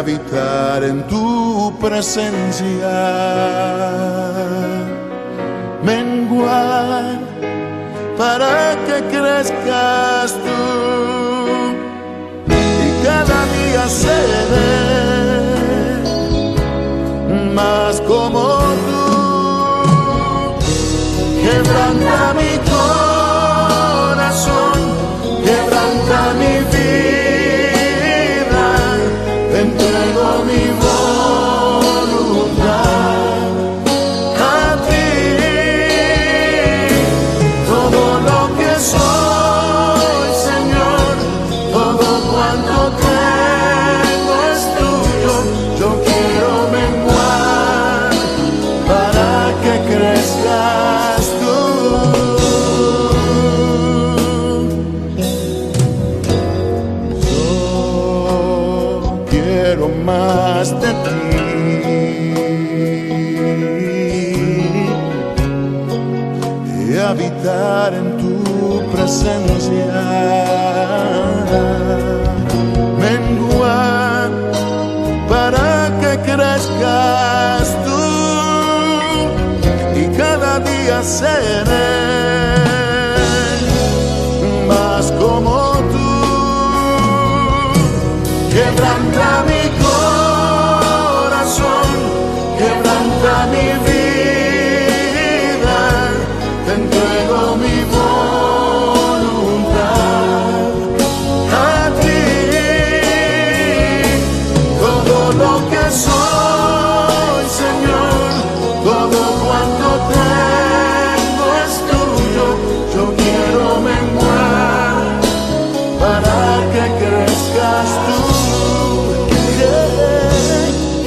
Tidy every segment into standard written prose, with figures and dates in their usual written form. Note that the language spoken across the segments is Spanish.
habitar en tu presencia, menguar para que crezcas tú y cada día seré más como tú. Quebranta mi corazón, quebranta mi vida, te entrego mi voluntad a ti. Todo lo que soy, Señor, todo cuanto tengo es tuyo. Yo quiero menguar para que crezcas tú. Más de ti y habitar en tu presencia, menguar para que crezcas tú y cada día seré más como tú. Quebranta mi corazón, quebranta mi vida, te entrego mi voluntad a ti. Todo lo que soy, Señor, todo cuanto tengo es tuyo. Yo quiero menguar para que crezcas tú.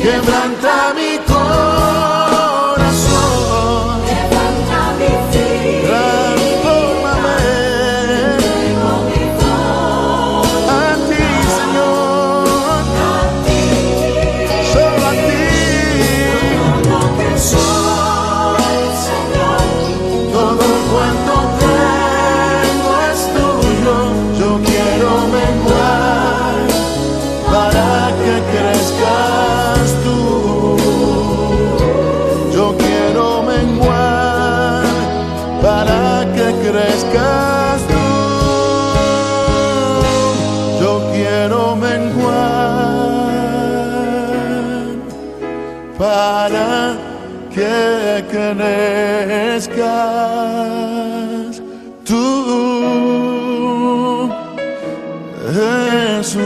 Quebranta mi corazón, quebranta mi vida, transfórmame entrego mi voz a ti, Señor, a ti. solo a ti. Todo lo que soy, Señor, Todo cuanto tengo es tuyo. Yo quiero menguar para que crezcas tú. Yo quiero menguar para que crezcas tú. Yo quiero menguar para que crezcas tú, Jesús.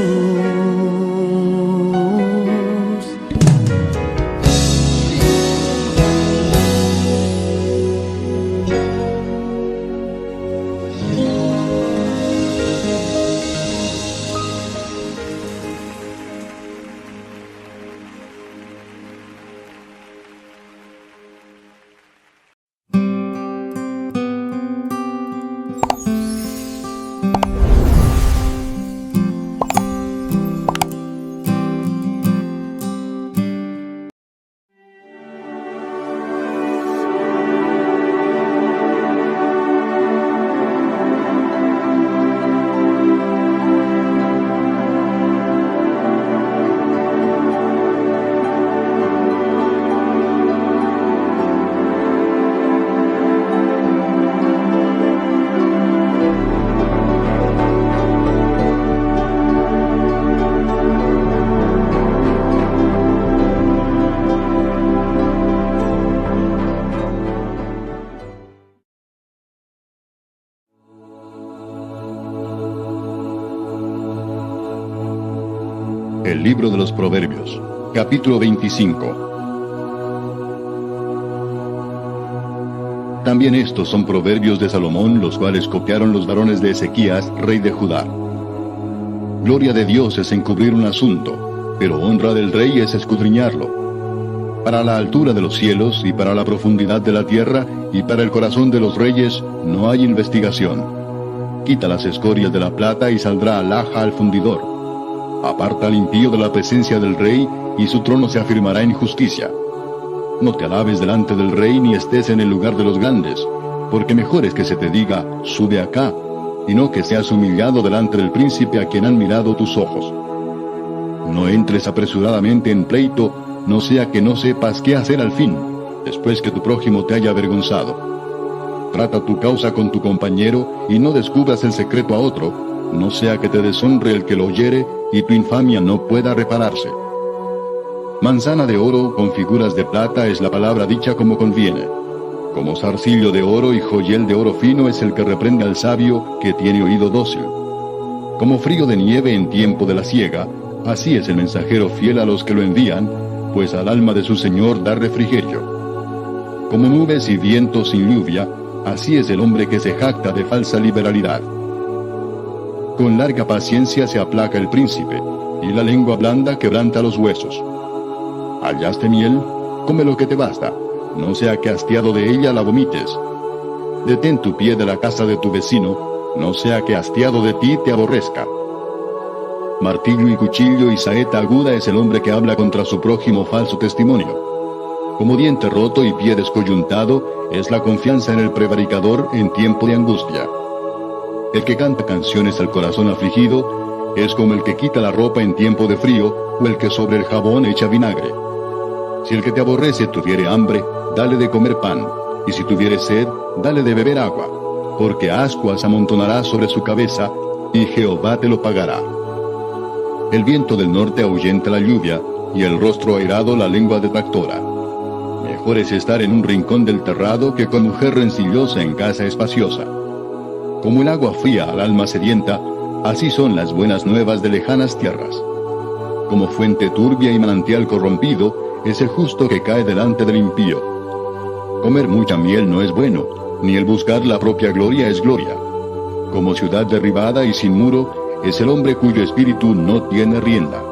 El libro de los Proverbios, capítulo 25. También estos son proverbios de Salomón, los cuales copiaron los varones de Ezequías, rey de Judá. Gloria de Dios es encubrir un asunto, pero honra del rey es escudriñarlo. Para la altura de los cielos y para la profundidad de la tierra y para el corazón de los reyes no hay investigación. Quita las escorias de la plata y saldrá alhaja al fundidor. Aparta al impío de la presencia del rey, y su trono se afirmará en justicia. No te alabes delante del rey, ni estés en el lugar de los grandes, porque mejor es que se te diga, sube acá, y no que seas humillado delante del príncipe a quien han mirado tus ojos. No entres apresuradamente en pleito, no sea que no sepas qué hacer al fin, después que tu prójimo te haya avergonzado. Trata tu causa con tu compañero y no descubras el secreto a otro, no sea que te deshonre el que lo oyere y tu infamia no pueda repararse. Manzana de oro con figuras de plata es la palabra dicha como conviene. Como zarcillo de oro y joyel de oro fino es el que reprende al sabio que tiene oído dócil. Como frío de nieve en tiempo de la siega, así es el mensajero fiel a los que lo envían, pues al alma de su Señor da refrigerio. Como nubes y vientos sin lluvia, así es el hombre que se jacta de falsa liberalidad. Con larga paciencia se aplaca el príncipe, y la lengua blanda quebranta los huesos. ¿Hallaste miel? Come lo que te basta, no sea que hastiado de ella la vomites. Detén tu pie de la casa de tu vecino, no sea que hastiado de ti te aborrezca. Martillo y cuchillo y saeta aguda es el hombre que habla contra su prójimo falso testimonio. Como diente roto y pie descoyuntado es la confianza en el prevaricador en tiempo de angustia. El que canta canciones al corazón afligido es como el que quita la ropa en tiempo de frío o el que sobre el jabón echa vinagre. Si el que te aborrece tuviere hambre, dale de comer pan, y si tuviere sed, dale de beber agua, porque ascuas amontonará sobre su cabeza, y Jehová te lo pagará. El viento del norte ahuyenta la lluvia, y el rostro airado la lengua detractora. Mejor es estar en un rincón del terrado que con mujer rencillosa en casa espaciosa. Como el agua fría al alma sedienta, así son las buenas nuevas de lejanas tierras. Como fuente turbia y manantial corrompido, es el justo que cae delante del impío. Comer mucha miel no es bueno, ni el buscar la propia gloria es gloria. Como ciudad derribada y sin muro, es el hombre cuyo espíritu no tiene rienda.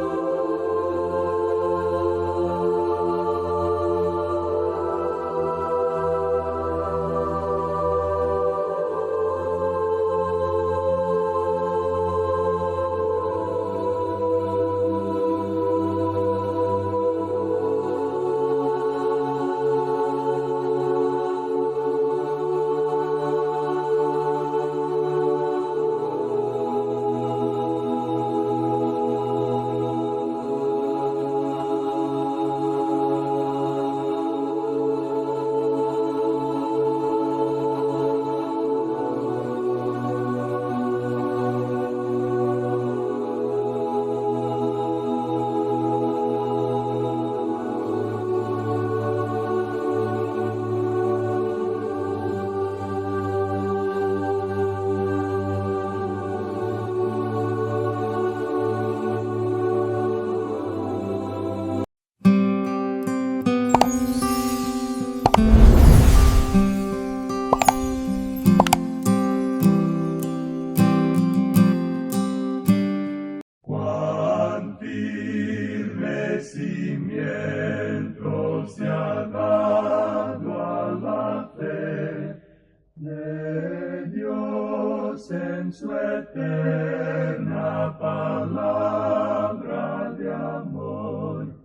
en su eterna palabra de amor.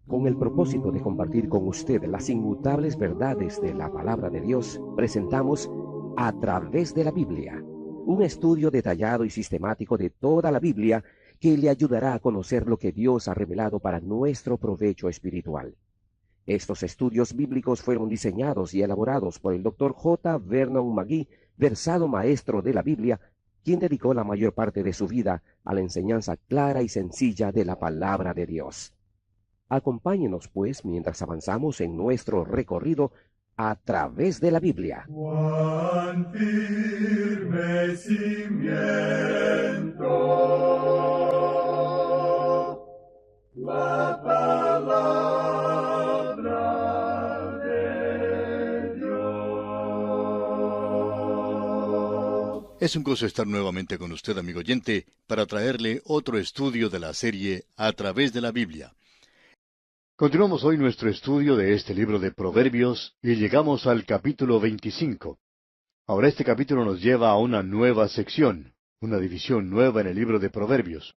Con el propósito de compartir con usted las inmutables verdades de la palabra de Dios, presentamos A Través de la Biblia, un estudio detallado y sistemático de toda la Biblia que le ayudará a conocer lo que Dios ha revelado para nuestro provecho espiritual. Estos estudios bíblicos fueron diseñados y elaborados por el Dr. J. Vernon McGee, versado maestro de la Biblia, quien dedicó la mayor parte de su vida a la enseñanza clara y sencilla de la palabra de Dios. Acompáñenos, pues, mientras avanzamos en nuestro recorrido a través de la Biblia. Cuán firme cimiento la palabra de Dios. Es un gozo estar nuevamente con usted, amigo oyente, para traerle otro estudio de la serie A Través de la Biblia. Continuamos hoy nuestro estudio de este libro de Proverbios y llegamos al capítulo 25. Ahora este capítulo nos lleva a una nueva sección, una división nueva en el libro de Proverbios.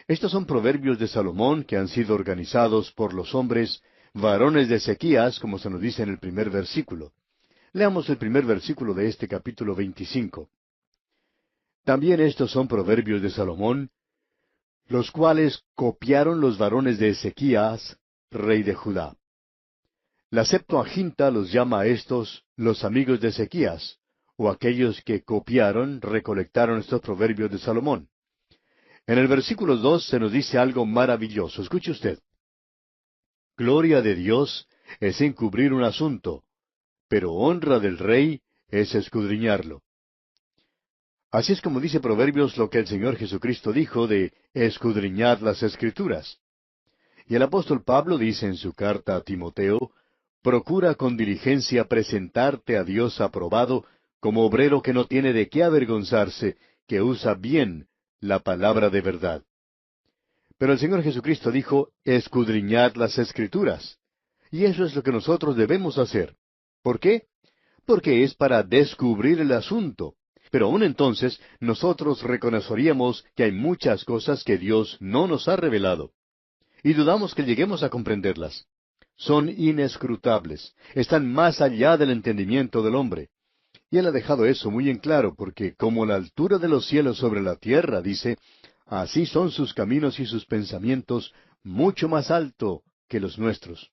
Estos son proverbios de Salomón que han sido organizados por los hombres varones de Ezequías, como se nos dice en el primer versículo. Leamos el primer versículo de este capítulo 25. También estos son proverbios de Salomón, los cuales copiaron los varones de Ezequías, rey de Judá. La Septuaginta los llama a estos los amigos de Ezequías, o aquellos que copiaron, recolectaron estos proverbios de Salomón. En el versículo 2 se nos dice algo maravilloso. Escuche usted. Gloria de Dios es encubrir un asunto, pero honra del rey es escudriñarlo. Así es como dice Proverbios lo que el Señor Jesucristo dijo de escudriñar las Escrituras. Y el apóstol Pablo dice en su carta a Timoteo, procura con diligencia presentarte a Dios aprobado, como obrero que no tiene de qué avergonzarse, que usa bien la palabra de verdad. Pero el Señor Jesucristo dijo, escudriñad las Escrituras. Y eso es lo que nosotros debemos hacer. ¿Por qué? Porque es para descubrir el asunto. Pero aún entonces, nosotros reconoceríamos que hay muchas cosas que Dios no nos ha revelado. Y dudamos que lleguemos a comprenderlas. Son inescrutables, están más allá del entendimiento del hombre. Y Él ha dejado eso muy en claro, porque como la altura de los cielos sobre la tierra, dice, así son sus caminos y sus pensamientos mucho más alto que los nuestros.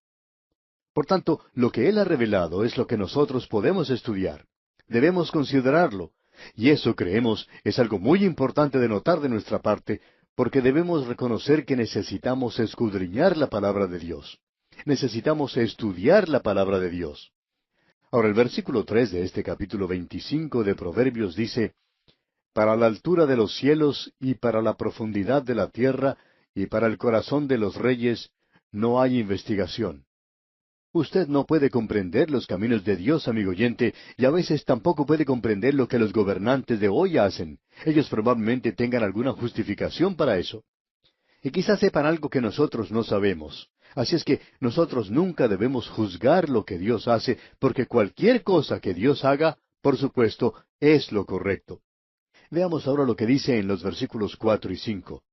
Por tanto, lo que Él ha revelado es lo que nosotros podemos estudiar. Debemos considerarlo. Y eso, creemos, es algo muy importante de notar de nuestra parte, porque debemos reconocer que necesitamos escudriñar la palabra de Dios. Necesitamos estudiar la palabra de Dios. Ahora, el versículo 3 de este capítulo 25 de Proverbios dice, para la altura de los cielos y para la profundidad de la tierra y para el corazón de los reyes no hay investigación. Usted no puede comprender los caminos de Dios, amigo oyente, y a veces tampoco puede comprender lo que los gobernantes de hoy hacen. Ellos probablemente tengan alguna justificación para eso. Y quizás sepan algo que nosotros no sabemos. Así es que nosotros nunca debemos juzgar lo que Dios hace, porque cualquier cosa que Dios haga, por supuesto, es lo correcto. Veamos ahora lo que dice en los versículos 4 y 5.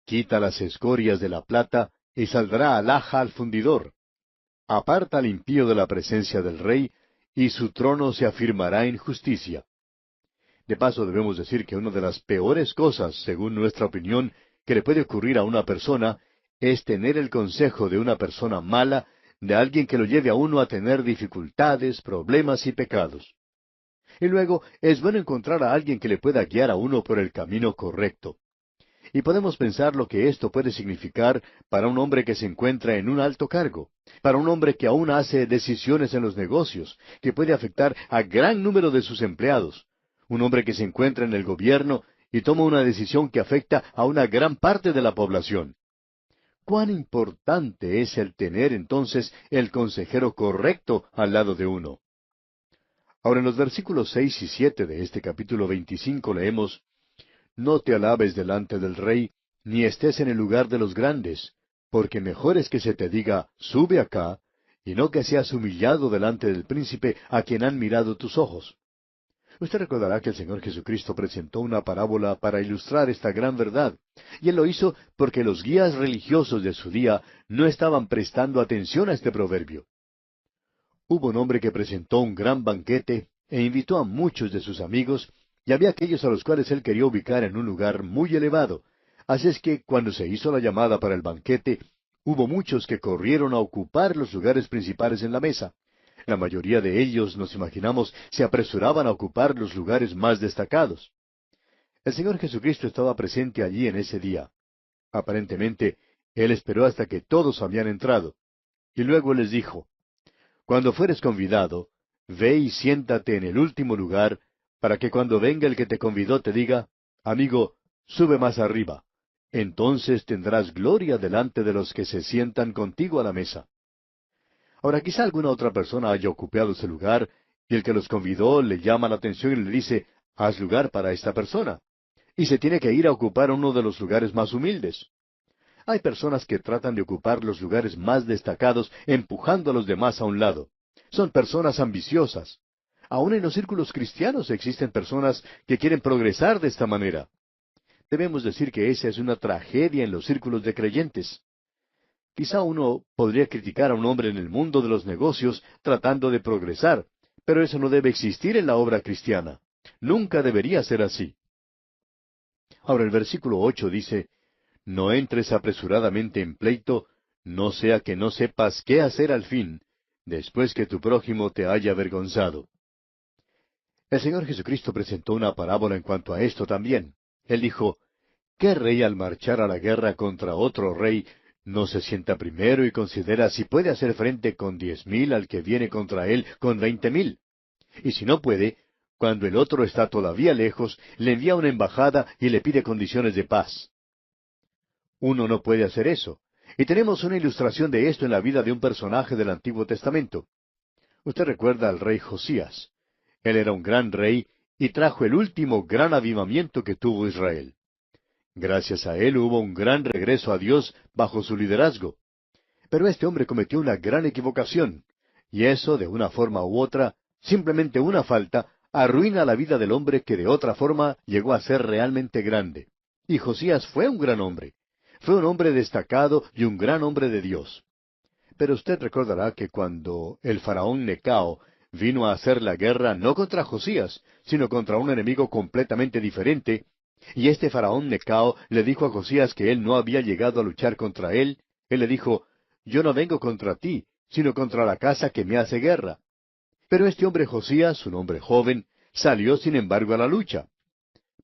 Quita las escorias de la plata, y saldrá alhaja al fundidor. Aparta al impío de la presencia del rey, y su trono se afirmará en justicia. De paso debemos decir que una de las peores cosas, según nuestra opinión, que le puede ocurrir a una persona, es tener el consejo de una persona mala, de alguien que lo lleve a uno a tener dificultades, problemas y pecados. Y luego es bueno encontrar a alguien que le pueda guiar a uno por el camino correcto. Y podemos pensar lo que esto puede significar para un hombre que se encuentra en un alto cargo, para un hombre que aún hace decisiones en los negocios, que puede afectar a gran número de sus empleados, un hombre que se encuentra en el gobierno y toma una decisión que afecta a una gran parte de la población. ¿Cuán importante es el tener entonces el consejero correcto al lado de uno? Ahora en los versículos 6 y 7 de este capítulo 25 leemos, no te alabes delante del rey, ni estés en el lugar de los grandes, porque mejor es que se te diga, sube acá, y no que seas humillado delante del príncipe a quien han mirado tus ojos. Usted recordará que el Señor Jesucristo presentó una parábola para ilustrar esta gran verdad, y Él lo hizo porque los guías religiosos de su día no estaban prestando atención a este proverbio. Hubo un hombre que presentó un gran banquete e invitó a muchos de sus amigos, y había aquellos a los cuales él quería ubicar en un lugar muy elevado. Así es que cuando se hizo la llamada para el banquete, hubo muchos que corrieron a ocupar los lugares principales en la mesa. La mayoría de ellos, nos imaginamos, se apresuraban a ocupar los lugares más destacados. El Señor Jesucristo estaba presente allí en ese día. Aparentemente, Él esperó hasta que todos habían entrado. Y luego les dijo, cuando fueres convidado, ve y siéntate en el último lugar, para que cuando venga el que te convidó te diga, amigo, sube más arriba. Entonces tendrás gloria delante de los que se sientan contigo a la mesa. Ahora quizá alguna otra persona haya ocupado ese lugar, y el que los convidó le llama la atención y le dice, haz lugar para esta persona. Y se tiene que ir a ocupar uno de los lugares más humildes. Hay personas que tratan de ocupar los lugares más destacados, empujando a los demás a un lado. Son personas ambiciosas. Aún en los círculos cristianos existen personas que quieren progresar de esta manera. Debemos decir que esa es una tragedia en los círculos de creyentes. Quizá uno podría criticar a un hombre en el mundo de los negocios tratando de progresar, pero eso no debe existir en la obra cristiana. Nunca debería ser así. Ahora el versículo 8 dice, no entres apresuradamente en pleito, no sea que no sepas qué hacer al fin, después que tu prójimo te haya avergonzado. El Señor Jesucristo presentó una parábola en cuanto a esto también. Él dijo, ¿qué rey al marchar a la guerra contra otro rey no se sienta primero y considera si puede hacer frente con 10,000 al que viene contra él con 20,000? Y si no puede, cuando el otro está todavía lejos, le envía una embajada y le pide condiciones de paz. Uno no puede hacer eso. Y tenemos una ilustración de esto en la vida de un personaje del Antiguo Testamento. Usted recuerda al rey Josías. Él era un gran rey y trajo el último gran avivamiento que tuvo Israel. Gracias a él hubo un gran regreso a Dios bajo su liderazgo. Pero este hombre cometió una gran equivocación, y eso, de una forma u otra, simplemente una falta, arruina la vida del hombre que de otra forma llegó a ser realmente grande. Y Josías fue un gran hombre. Fue un hombre destacado y un gran hombre de Dios. Pero usted recordará que cuando el faraón Necao vino a hacer la guerra no contra Josías, sino contra un enemigo completamente diferente, y este faraón Necao le dijo a Josías que él no había llegado a luchar contra él, él le dijo, yo no vengo contra ti, sino contra la casa que me hace guerra. Pero este hombre Josías, un hombre joven, salió sin embargo a la lucha.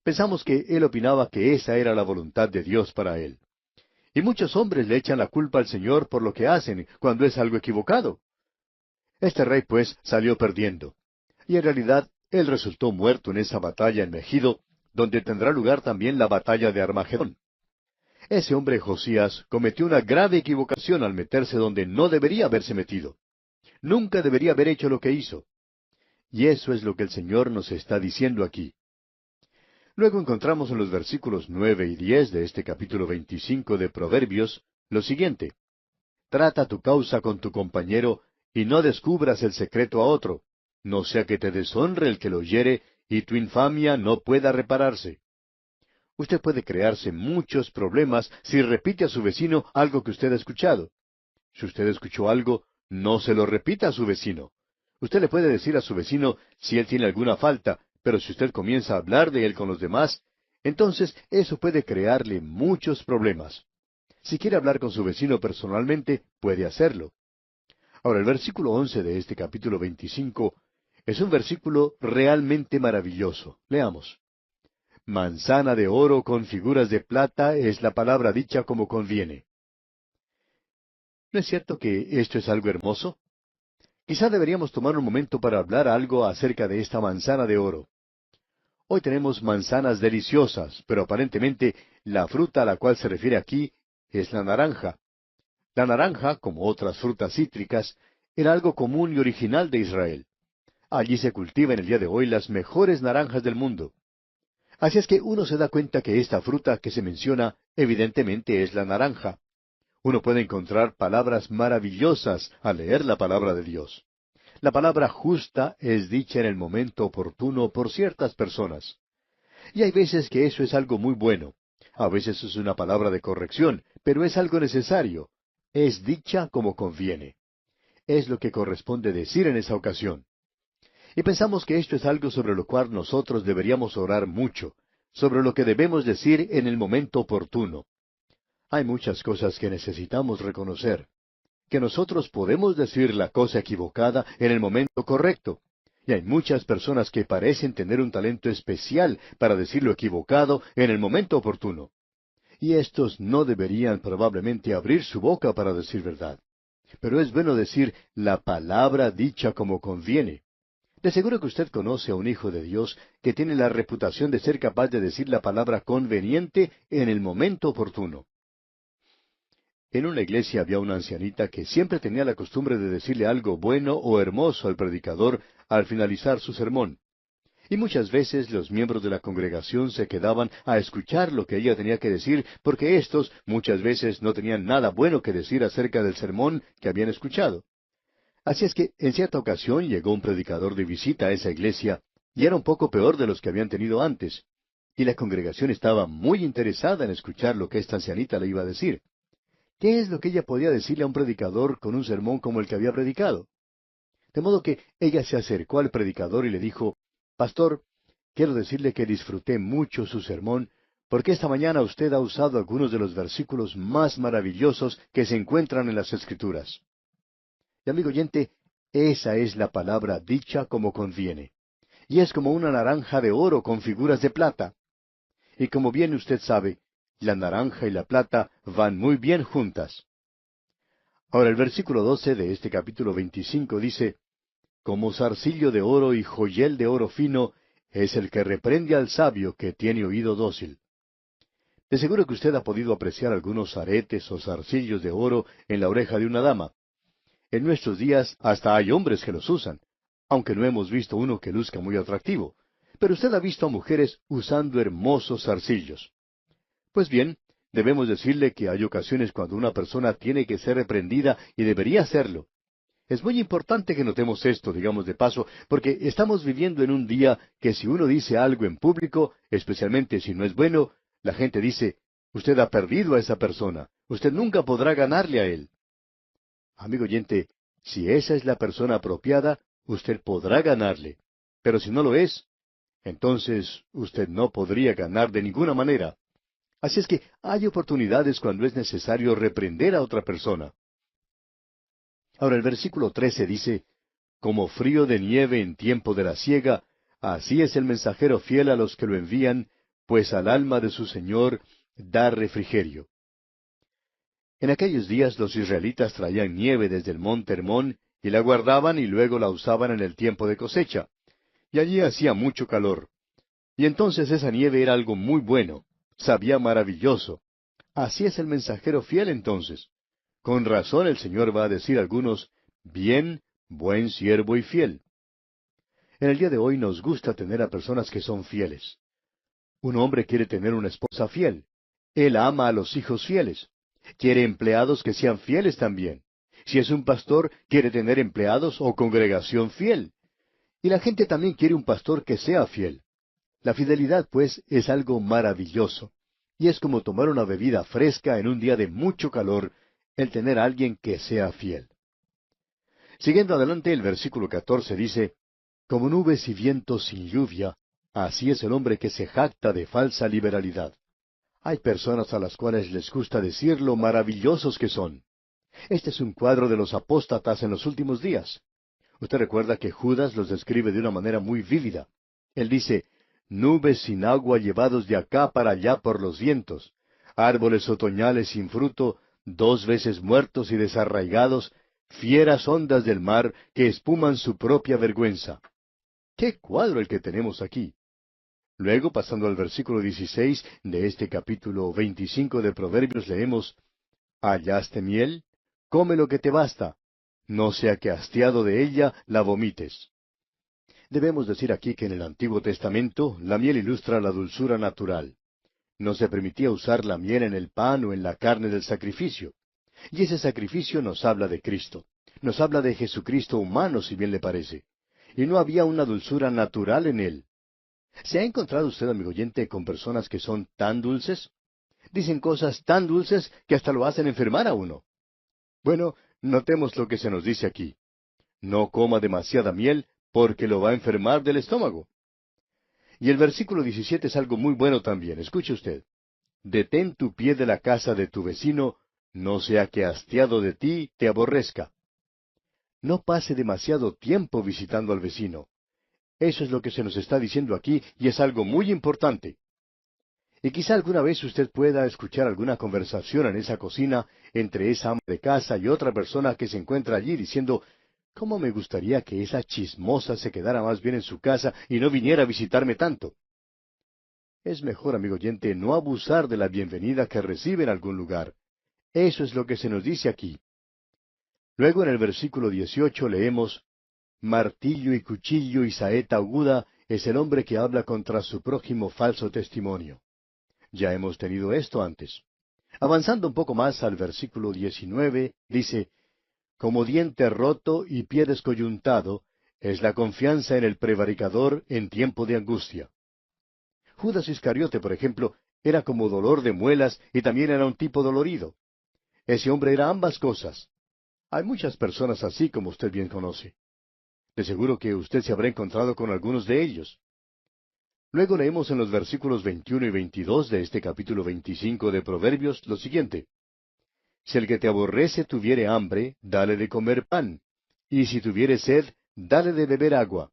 Pensamos que él opinaba que esa era la voluntad de Dios para él. Y muchos hombres le echan la culpa al Señor por lo que hacen cuando es algo equivocado. Este rey, pues, salió perdiendo. Y en realidad, él resultó muerto en esa batalla en Megido, donde tendrá lugar también la batalla de Armagedón. Ese hombre Josías cometió una grave equivocación al meterse donde no debería haberse metido. Nunca debería haber hecho lo que hizo. Y eso es lo que el Señor nos está diciendo aquí. Luego encontramos en los versículos 9 y 10 de este capítulo 25 de Proverbios lo siguiente. Trata tu causa con tu compañero y no descubras el secreto a otro, no sea que te deshonre el que lo oyere y tu infamia no pueda repararse. Usted puede crearse muchos problemas si repite a su vecino algo que usted ha escuchado. Si usted escuchó algo, no se lo repita a su vecino. Usted le puede decir a su vecino si él tiene alguna falta, pero si usted comienza a hablar de él con los demás, entonces eso puede crearle muchos problemas. Si quiere hablar con su vecino personalmente, puede hacerlo. Ahora, el versículo 11 de este capítulo 25 es un versículo realmente maravilloso. Leamos. Manzana de oro con figuras de plata es la palabra dicha como conviene. ¿No es cierto que esto es algo hermoso? Quizá deberíamos tomar un momento para hablar algo acerca de esta manzana de oro. Hoy tenemos manzanas deliciosas, pero aparentemente la fruta a la cual se refiere aquí es la naranja. La naranja, como otras frutas cítricas, era algo común y original de Israel. Allí se cultivan el día de hoy las mejores naranjas del mundo. Así es que uno se da cuenta que esta fruta que se menciona evidentemente es la naranja. Uno puede encontrar palabras maravillosas al leer la palabra de Dios. La palabra justa es dicha en el momento oportuno por ciertas personas. Y hay veces que eso es algo muy bueno. A veces es una palabra de corrección, pero es algo necesario. Es dicha como conviene. Es lo que corresponde decir en esa ocasión. Y pensamos que esto es algo sobre lo cual nosotros deberíamos orar mucho, sobre lo que debemos decir en el momento oportuno. Hay muchas cosas que necesitamos reconocer, que nosotros podemos decir la cosa equivocada en el momento correcto. Y hay muchas personas que parecen tener un talento especial para decir lo equivocado en el momento oportuno. Y estos no deberían probablemente abrir su boca para decir verdad. Pero es bueno decir la palabra dicha como conviene. De seguro que usted conoce a un hijo de Dios que tiene la reputación de ser capaz de decir la palabra conveniente en el momento oportuno. En una iglesia había una ancianita que siempre tenía la costumbre de decirle algo bueno o hermoso al predicador al finalizar su sermón. Y muchas veces los miembros de la congregación se quedaban a escuchar lo que ella tenía que decir, porque éstos muchas veces no tenían nada bueno que decir acerca del sermón que habían escuchado. Así es que en cierta ocasión llegó un predicador de visita a esa iglesia, y era un poco peor de los que habían tenido antes. Y la congregación estaba muy interesada en escuchar lo que esta ancianita le iba a decir. ¿Qué es lo que ella podía decirle a un predicador con un sermón como el que había predicado? De modo que ella se acercó al predicador y le dijo, Pastor, quiero decirle que disfruté mucho su sermón, porque esta mañana usted ha usado algunos de los versículos más maravillosos que se encuentran en las Escrituras. Y amigo oyente, esa es la palabra dicha como conviene. Y es como una naranja de oro con figuras de plata. Y como bien usted sabe, la naranja y la plata van muy bien juntas. Ahora el versículo 12 de este capítulo 25 dice, como zarcillo de oro y joyel de oro fino es el que reprende al sabio que tiene oído dócil. De seguro que usted ha podido apreciar algunos aretes o zarcillos de oro en la oreja de una dama. En nuestros días hasta hay hombres que los usan, aunque no hemos visto uno que luzca muy atractivo. Pero usted ha visto a mujeres usando hermosos zarcillos. Pues bien, debemos decirle que hay ocasiones cuando una persona tiene que ser reprendida y debería hacerlo. Es muy importante que notemos esto, digamos de paso, porque estamos viviendo en un día que si uno dice algo en público, especialmente si no es bueno, la gente dice, usted ha perdido a esa persona, usted nunca podrá ganarle a él. Amigo oyente, si esa es la persona apropiada, usted podrá ganarle. Pero si no lo es, entonces usted no podría ganar de ninguna manera. Así es que hay oportunidades cuando es necesario reprender a otra persona. Ahora el versículo 13 dice, como frío de nieve en tiempo de la siega, así es el mensajero fiel a los que lo envían, pues al alma de su Señor da refrigerio. En aquellos días los israelitas traían nieve desde el monte Hermón, y la guardaban y luego la usaban en el tiempo de cosecha. Y allí hacía mucho calor. Y entonces esa nieve era algo muy bueno, sabía maravilloso. Así es el mensajero fiel entonces. Con razón el Señor va a decir a algunos, bien, buen siervo y fiel. En el día de hoy nos gusta tener a personas que son fieles. Un hombre quiere tener una esposa fiel. Él ama a los hijos fieles. Quiere empleados que sean fieles también. Si es un pastor, quiere tener empleados o congregación fiel. Y la gente también quiere un pastor que sea fiel. La fidelidad, pues, es algo maravilloso. Y es como tomar una bebida fresca en un día de mucho calor, el tener a alguien que sea fiel. Siguiendo adelante, el versículo 14 dice, como nubes y vientos sin lluvia, así es el hombre que se jacta de falsa liberalidad. Hay personas a las cuales les gusta decir lo maravillosos que son. Este es un cuadro de los apóstatas en los últimos días. Usted recuerda que Judas los describe de una manera muy vívida. Él dice, nubes sin agua llevados de acá para allá por los vientos, árboles otoñales sin fruto, 2 veces muertos y desarraigados, fieras ondas del mar que espuman su propia vergüenza. ¡Qué cuadro el que tenemos aquí! Luego, pasando al versículo 16 de este capítulo 25 de Proverbios, leemos, hallaste miel, come lo que te basta, no sea que hastiado de ella la vomites. Debemos decir aquí que en el Antiguo Testamento la miel ilustra la dulzura natural. No se permitía usar la miel en el pan o en la carne del sacrificio. Y ese sacrificio nos habla de Cristo. Nos habla de Jesucristo humano, si bien le parece. Y no había una dulzura natural en él. ¿Se ha encontrado usted, amigo oyente, con personas que son tan dulces? Dicen cosas tan dulces que hasta lo hacen enfermar a uno. Bueno, notemos lo que se nos dice aquí. No coma demasiada miel, porque lo va a enfermar del estómago. Y el versículo 17 es algo muy bueno también. Escuche usted. Detén tu pie de la casa de tu vecino, no sea que hastiado de ti te aborrezca. No pase demasiado tiempo visitando al vecino. Eso es lo que se nos está diciendo aquí y es algo muy importante. Y quizá alguna vez usted pueda escuchar alguna conversación en esa cocina entre esa ama de casa y otra persona que se encuentra allí diciendo, ¿cómo me gustaría que esa chismosa se quedara más bien en su casa y no viniera a visitarme tanto? Es mejor, amigo oyente, no abusar de la bienvenida que recibe en algún lugar. Eso es lo que se nos dice aquí. Luego en el versículo 18 leemos, martillo y cuchillo y saeta aguda es el hombre que habla contra su prójimo falso testimonio. Ya hemos tenido esto antes. Avanzando un poco más al versículo 19, dice, como diente roto y pie descoyuntado es la confianza en el prevaricador en tiempo de angustia. Judas Iscariote, por ejemplo, era como dolor de muelas y también era un tipo dolorido. Ese hombre era ambas cosas. Hay muchas personas así como usted bien conoce. De seguro que usted se habrá encontrado con algunos de ellos. Luego leemos en los versículos 21 y 22 de este capítulo 25 de Proverbios lo siguiente: Si el que te aborrece tuviere hambre, dale de comer pan, y si tuviere sed, dale de beber agua,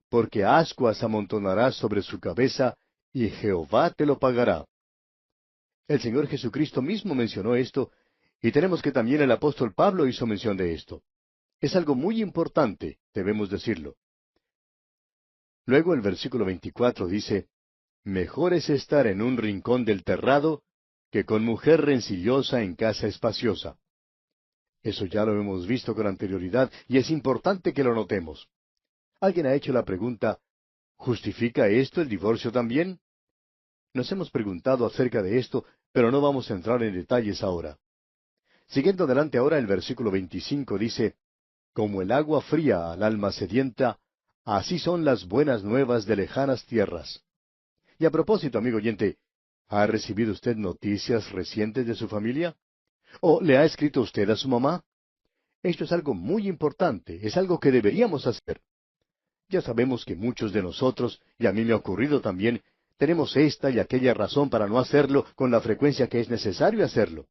porque ascuas amontonarás sobre su cabeza, y Jehová te lo pagará. El Señor Jesucristo mismo mencionó esto, y tenemos que también el apóstol Pablo hizo mención de esto. Es algo muy importante, debemos decirlo. Luego el versículo 24 dice: Mejor es estar en un rincón del terrado que con mujer rencillosa en casa espaciosa. Eso ya lo hemos visto con anterioridad y es importante que lo notemos. Alguien ha hecho la pregunta: ¿justifica esto el divorcio también? Nos hemos preguntado acerca de esto, pero no vamos a entrar en detalles ahora. Siguiendo adelante ahora, el versículo 25 dice: Como el agua fría al alma sedienta, así son las buenas nuevas de lejanas tierras. Y a propósito, amigo oyente, ¿ha recibido usted noticias recientes de su familia? ¿O le ha escrito usted a su mamá? Esto es algo muy importante, es algo que deberíamos hacer. Ya sabemos que muchos de nosotros, y a mí me ha ocurrido también, tenemos esta y aquella razón para no hacerlo con la frecuencia que es necesario hacerlo.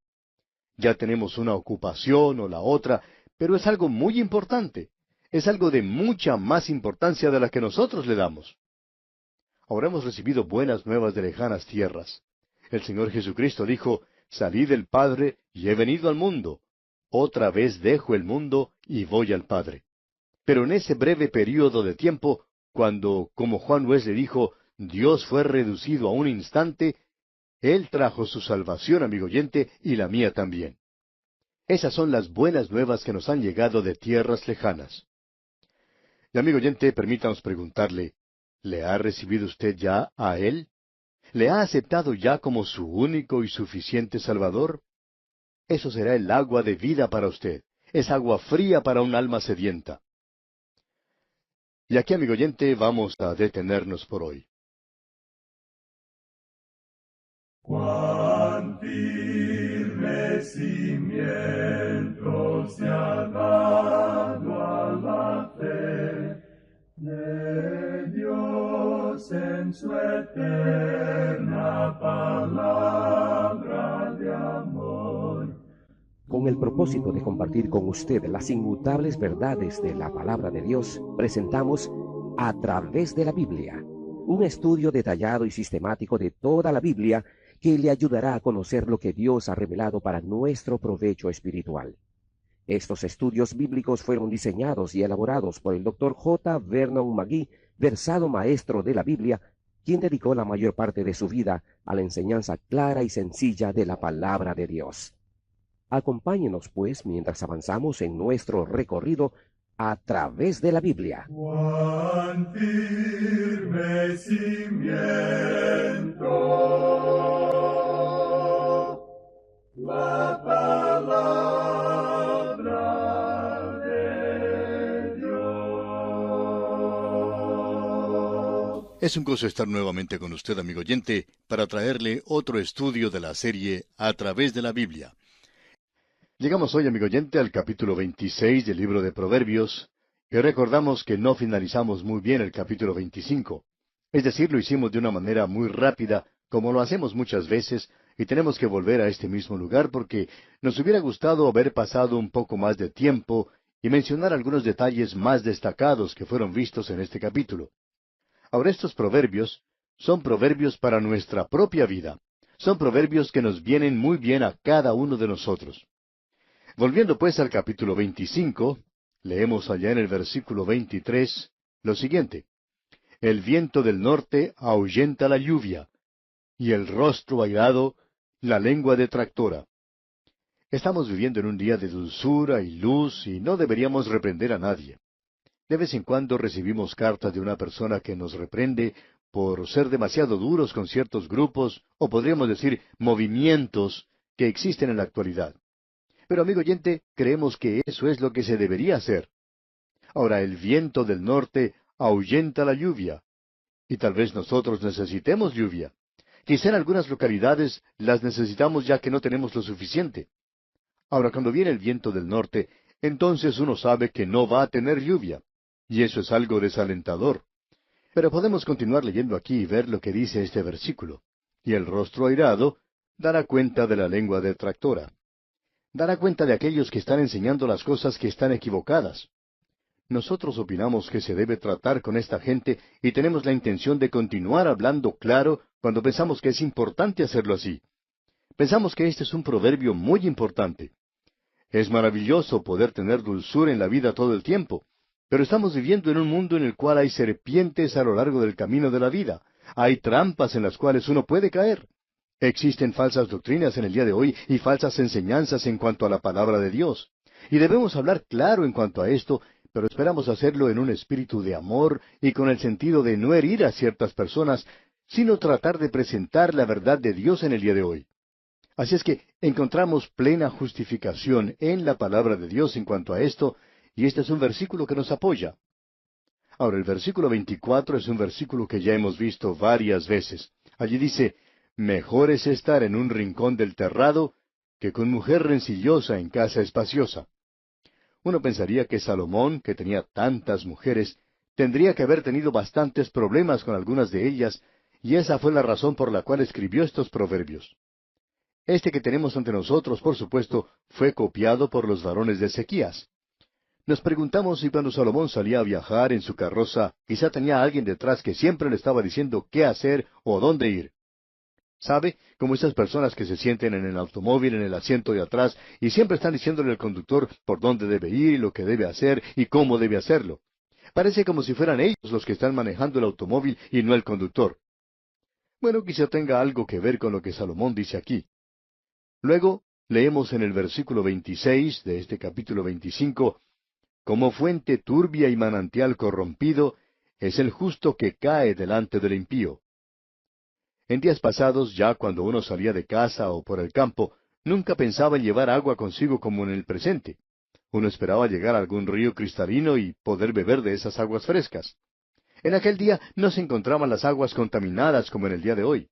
Ya tenemos una ocupación o la otra, pero es algo muy importante. Es algo de mucha más importancia de la que nosotros le damos. Ahora hemos recibido buenas nuevas de lejanas tierras. El Señor Jesucristo dijo: Salí del Padre y he venido al mundo. Otra vez dejo el mundo y voy al Padre. Pero en ese breve período de tiempo, cuando, como Juan Wesley dijo, Dios fue reducido a un instante, Él trajo su salvación, amigo oyente, y la mía también. Esas son las buenas nuevas que nos han llegado de tierras lejanas. Y amigo oyente, permítanos preguntarle: ¿le ha recibido usted ya a Él? ¿Le ha aceptado ya como su único y suficiente Salvador? Eso será el agua de vida para usted. Es agua fría para un alma sedienta. Y aquí, amigo oyente, vamos a detenernos por hoy. Cuán firme cimiento se ha dado a la fe de Dios en su eterna palabra de amor. Con el propósito de compartir con usted las inmutables verdades de la palabra de Dios, presentamos A través de la Biblia, un estudio detallado y sistemático de toda la Biblia que le ayudará a conocer lo que Dios ha revelado para nuestro provecho espiritual. Estos estudios bíblicos fueron diseñados y elaborados por el Dr. J. Vernon McGee, versado maestro de la Biblia, quien dedicó la mayor parte de su vida a la enseñanza clara y sencilla de la palabra de Dios. Acompáñenos, pues, mientras avanzamos en nuestro recorrido a través de la Biblia. Cuán firme cimiento la palabra de Dios. Es un gozo estar nuevamente con usted, amigo oyente, para traerle otro estudio de la serie A través de la Biblia. Llegamos hoy, amigo oyente, al capítulo 26 del libro de Proverbios, y recordamos que no finalizamos muy bien el capítulo 25. Es decir, lo hicimos de una manera muy rápida, como lo hacemos muchas veces, y tenemos que volver a este mismo lugar porque nos hubiera gustado haber pasado un poco más de tiempo y mencionar algunos detalles más destacados que fueron vistos en este capítulo. Ahora, estos proverbios son proverbios para nuestra propia vida. Son proverbios que nos vienen muy bien a cada uno de nosotros. Volviendo pues al capítulo 25, leemos allá en el versículo 23 lo siguiente: El viento del norte ahuyenta la lluvia, y el rostro airado la lengua detractora. Estamos viviendo en un día de dulzura y luz y no deberíamos reprender a nadie. De vez en cuando recibimos cartas de una persona que nos reprende por ser demasiado duros con ciertos grupos, o podríamos decir movimientos, que existen en la actualidad. Pero, amigo oyente, creemos que eso es lo que se debería hacer. Ahora, el viento del norte ahuyenta la lluvia, y tal vez nosotros necesitemos lluvia. Quizá en algunas localidades las necesitamos ya que no tenemos lo suficiente. Ahora, cuando viene el viento del norte, entonces uno sabe que no va a tener lluvia, y eso es algo desalentador. Pero podemos continuar leyendo aquí y ver lo que dice este versículo. Y el rostro airado dará cuenta de la lengua detractora. Dará cuenta de aquellos que están enseñando las cosas que están equivocadas. Nosotros opinamos que se debe tratar con esta gente y tenemos la intención de continuar hablando claro cuando pensamos que es importante hacerlo así. Pensamos que este es un proverbio muy importante. Es maravilloso poder tener dulzura en la vida todo el tiempo, pero estamos viviendo en un mundo en el cual hay serpientes a lo largo del camino de la vida. Hay trampas en las cuales uno puede caer. Existen falsas doctrinas en el día de hoy y falsas enseñanzas en cuanto a la palabra de Dios. Y debemos hablar claro en cuanto a esto, pero esperamos hacerlo en un espíritu de amor y con el sentido de no herir a ciertas personas, sino tratar de presentar la verdad de Dios en el día de hoy. Así es que encontramos plena justificación en la palabra de Dios en cuanto a esto, y este es un versículo que nos apoya. Ahora, el versículo 24 es un versículo que ya hemos visto varias veces. Allí dice, mejor es estar en un rincón del terrado que con mujer rencillosa en casa espaciosa. Uno pensaría que Salomón, que tenía tantas mujeres, tendría que haber tenido bastantes problemas con algunas de ellas, y esa fue la razón por la cual escribió estos proverbios. Este que tenemos ante nosotros, por supuesto, fue copiado por los varones de Ezequías. Nos preguntamos si cuando Salomón salía a viajar en su carroza, quizá tenía a alguien detrás que siempre le estaba diciendo qué hacer o dónde ir. ¿Sabe? Como esas personas que se sienten en el automóvil en el asiento de atrás y siempre están diciéndole al conductor por dónde debe ir y lo que debe hacer y cómo debe hacerlo. Parece como si fueran ellos los que están manejando el automóvil y no el conductor. Bueno, quizá tenga algo que ver con lo que Salomón dice aquí. Luego, leemos en el versículo 26 de este capítulo 25, como fuente turbia y manantial corrompido, es el justo que cae delante del impío. En días pasados, ya cuando uno salía de casa o por el campo, nunca pensaba en llevar agua consigo como en el presente. Uno esperaba llegar a algún río cristalino y poder beber de esas aguas frescas. En aquel día no se encontraban las aguas contaminadas como en el día de hoy.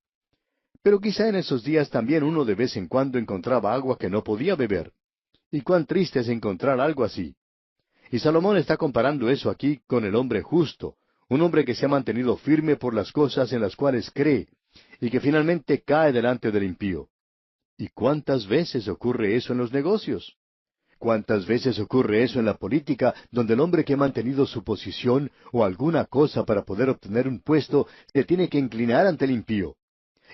Pero quizá en esos días también uno de vez en cuando encontraba agua que no podía beber. Y cuán triste es encontrar algo así. Y Salomón está comparando eso aquí con el hombre justo, un hombre que se ha mantenido firme por las cosas en las cuales cree, y que finalmente cae delante del impío. ¿Y cuántas veces ocurre eso en los negocios? ¿Cuántas veces ocurre eso en la política, donde el hombre que ha mantenido su posición o alguna cosa para poder obtener un puesto se tiene que inclinar ante el impío?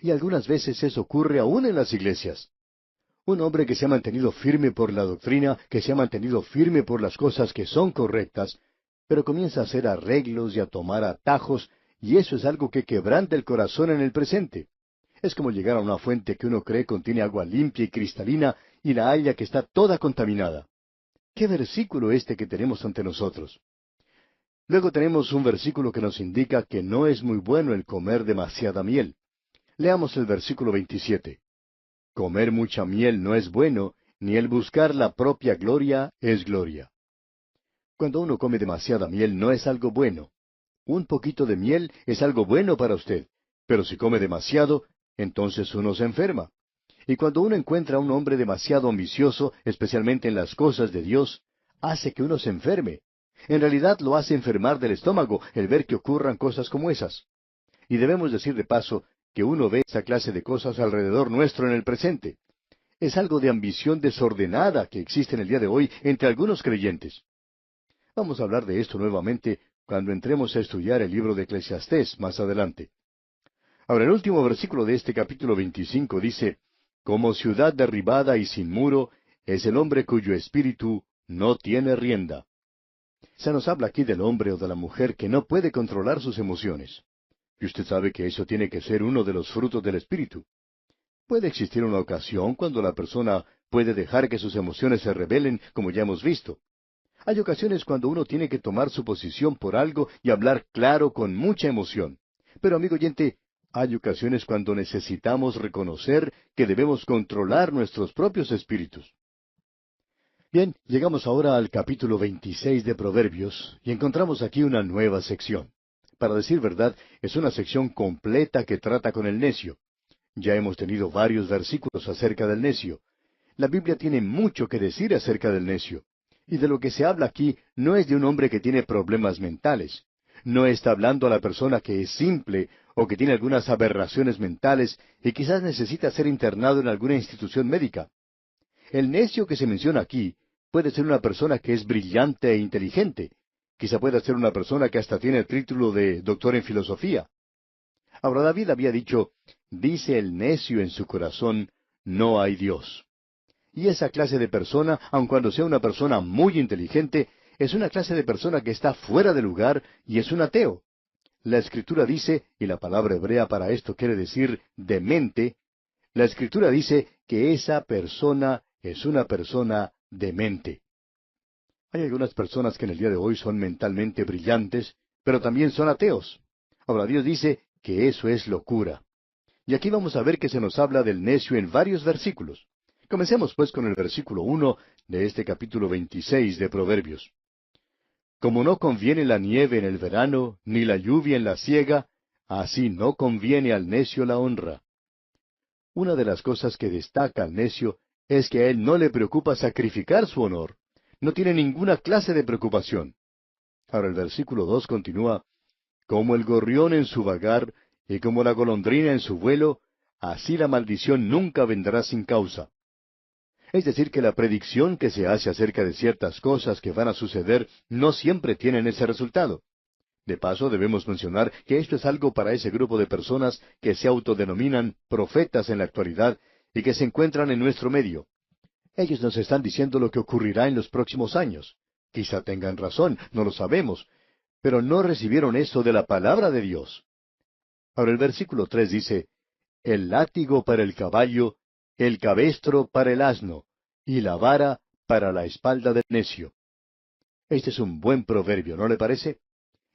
Y algunas veces eso ocurre aún en las iglesias. Un hombre que se ha mantenido firme por la doctrina, que se ha mantenido firme por las cosas que son correctas, pero comienza a hacer arreglos y a tomar atajos, y eso es algo que quebranta el corazón en el presente. Es como llegar a una fuente que uno cree contiene agua limpia y cristalina, y la halla que está toda contaminada. ¿Qué versículo este que tenemos ante nosotros? Luego tenemos un versículo que nos indica que no es muy bueno el comer demasiada miel. Leamos el versículo 27. Comer mucha miel no es bueno, ni el buscar la propia gloria es gloria. Cuando uno come demasiada miel no es algo bueno. Un poquito de miel es algo bueno para usted, pero si come demasiado, entonces uno se enferma. Y cuando uno encuentra a un hombre demasiado ambicioso, especialmente en las cosas de Dios, hace que uno se enferme. En realidad lo hace enfermar del estómago el ver que ocurran cosas como esas. Y debemos decir de paso que uno ve esa clase de cosas alrededor nuestro en el presente. Es algo de ambición desordenada que existe en el día de hoy entre algunos creyentes. Vamos a hablar de esto nuevamente cuando entremos a estudiar el libro de Eclesiastés más adelante. Ahora, el último versículo de este capítulo 25 dice, como ciudad derribada y sin muro es el hombre cuyo espíritu no tiene rienda. Se nos habla aquí del hombre o de la mujer que no puede controlar sus emociones. Y usted sabe que eso tiene que ser uno de los frutos del espíritu. Puede existir una ocasión cuando la persona puede dejar que sus emociones se rebelen, como ya hemos visto. Hay ocasiones cuando uno tiene que tomar su posición por algo y hablar claro con mucha emoción. Pero, amigo oyente, hay ocasiones cuando necesitamos reconocer que debemos controlar nuestros propios espíritus. Bien, llegamos ahora al capítulo 26 de Proverbios y encontramos aquí una nueva sección. Para decir verdad, es una sección completa que trata con el necio. Ya hemos tenido varios versículos acerca del necio. La Biblia tiene mucho que decir acerca del necio. Y de lo que se habla aquí no es de un hombre que tiene problemas mentales. no está hablando a la persona que es simple o que tiene algunas aberraciones mentales y quizás necesita ser internado en alguna institución médica. El necio que se menciona aquí puede ser una persona que es brillante e inteligente. Quizá pueda ser una persona que hasta tiene el título de doctor en filosofía. Ahora David había dicho, dice el necio en su corazón, no hay Dios. Y esa clase de persona, aun cuando sea una persona muy inteligente, es una clase de persona que está fuera de lugar y es un ateo. La Escritura dice, y la palabra hebrea para esto quiere decir demente, la Escritura dice que esa persona es una persona demente. Hay algunas personas que en el día de hoy son mentalmente brillantes, pero también son ateos. Ahora Dios dice que eso es locura. Y aquí vamos a ver que se nos habla del necio en varios versículos. Comencemos pues con el versículo 1 de este capítulo 26 de Proverbios. Como no conviene la nieve en el verano, ni la lluvia en la siega, así no conviene al necio la honra. Una de las cosas que destaca al necio es que a él no le preocupa sacrificar su honor. No tiene ninguna clase de preocupación. Ahora el versículo 2 continúa, como el gorrión en su vagar y como la golondrina en su vuelo, así la maldición nunca vendrá sin causa. Es decir, que la predicción que se hace acerca de ciertas cosas que van a suceder no siempre tienen ese resultado. De paso, debemos mencionar que esto es algo para ese grupo de personas que se autodenominan profetas en la actualidad y que se encuentran en nuestro medio. Ellos nos están diciendo lo que ocurrirá en los próximos años. Quizá tengan razón, no lo sabemos, pero no recibieron eso de la palabra de Dios. Ahora el versículo 3 dice, el látigo para el caballo, el cabestro para el asno, y la vara para la espalda del necio. Este es un buen proverbio, ¿no le parece?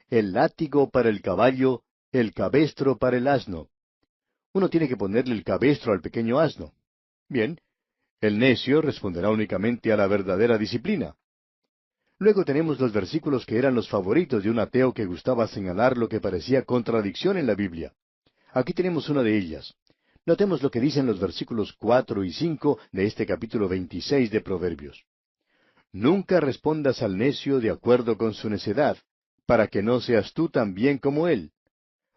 El látigo para el caballo, el cabestro para el asno. Uno tiene que ponerle el cabestro al pequeño asno. Bien, el necio responderá únicamente a la verdadera disciplina. Luego tenemos los versículos que eran los favoritos de un ateo que gustaba señalar lo que parecía contradicción en la Biblia. Aquí tenemos una de ellas. Notemos lo que dicen los versículos 4 y 5 de este capítulo 26 de Proverbios. Nunca respondas al necio de acuerdo con su necedad, para que no seas tú también como él.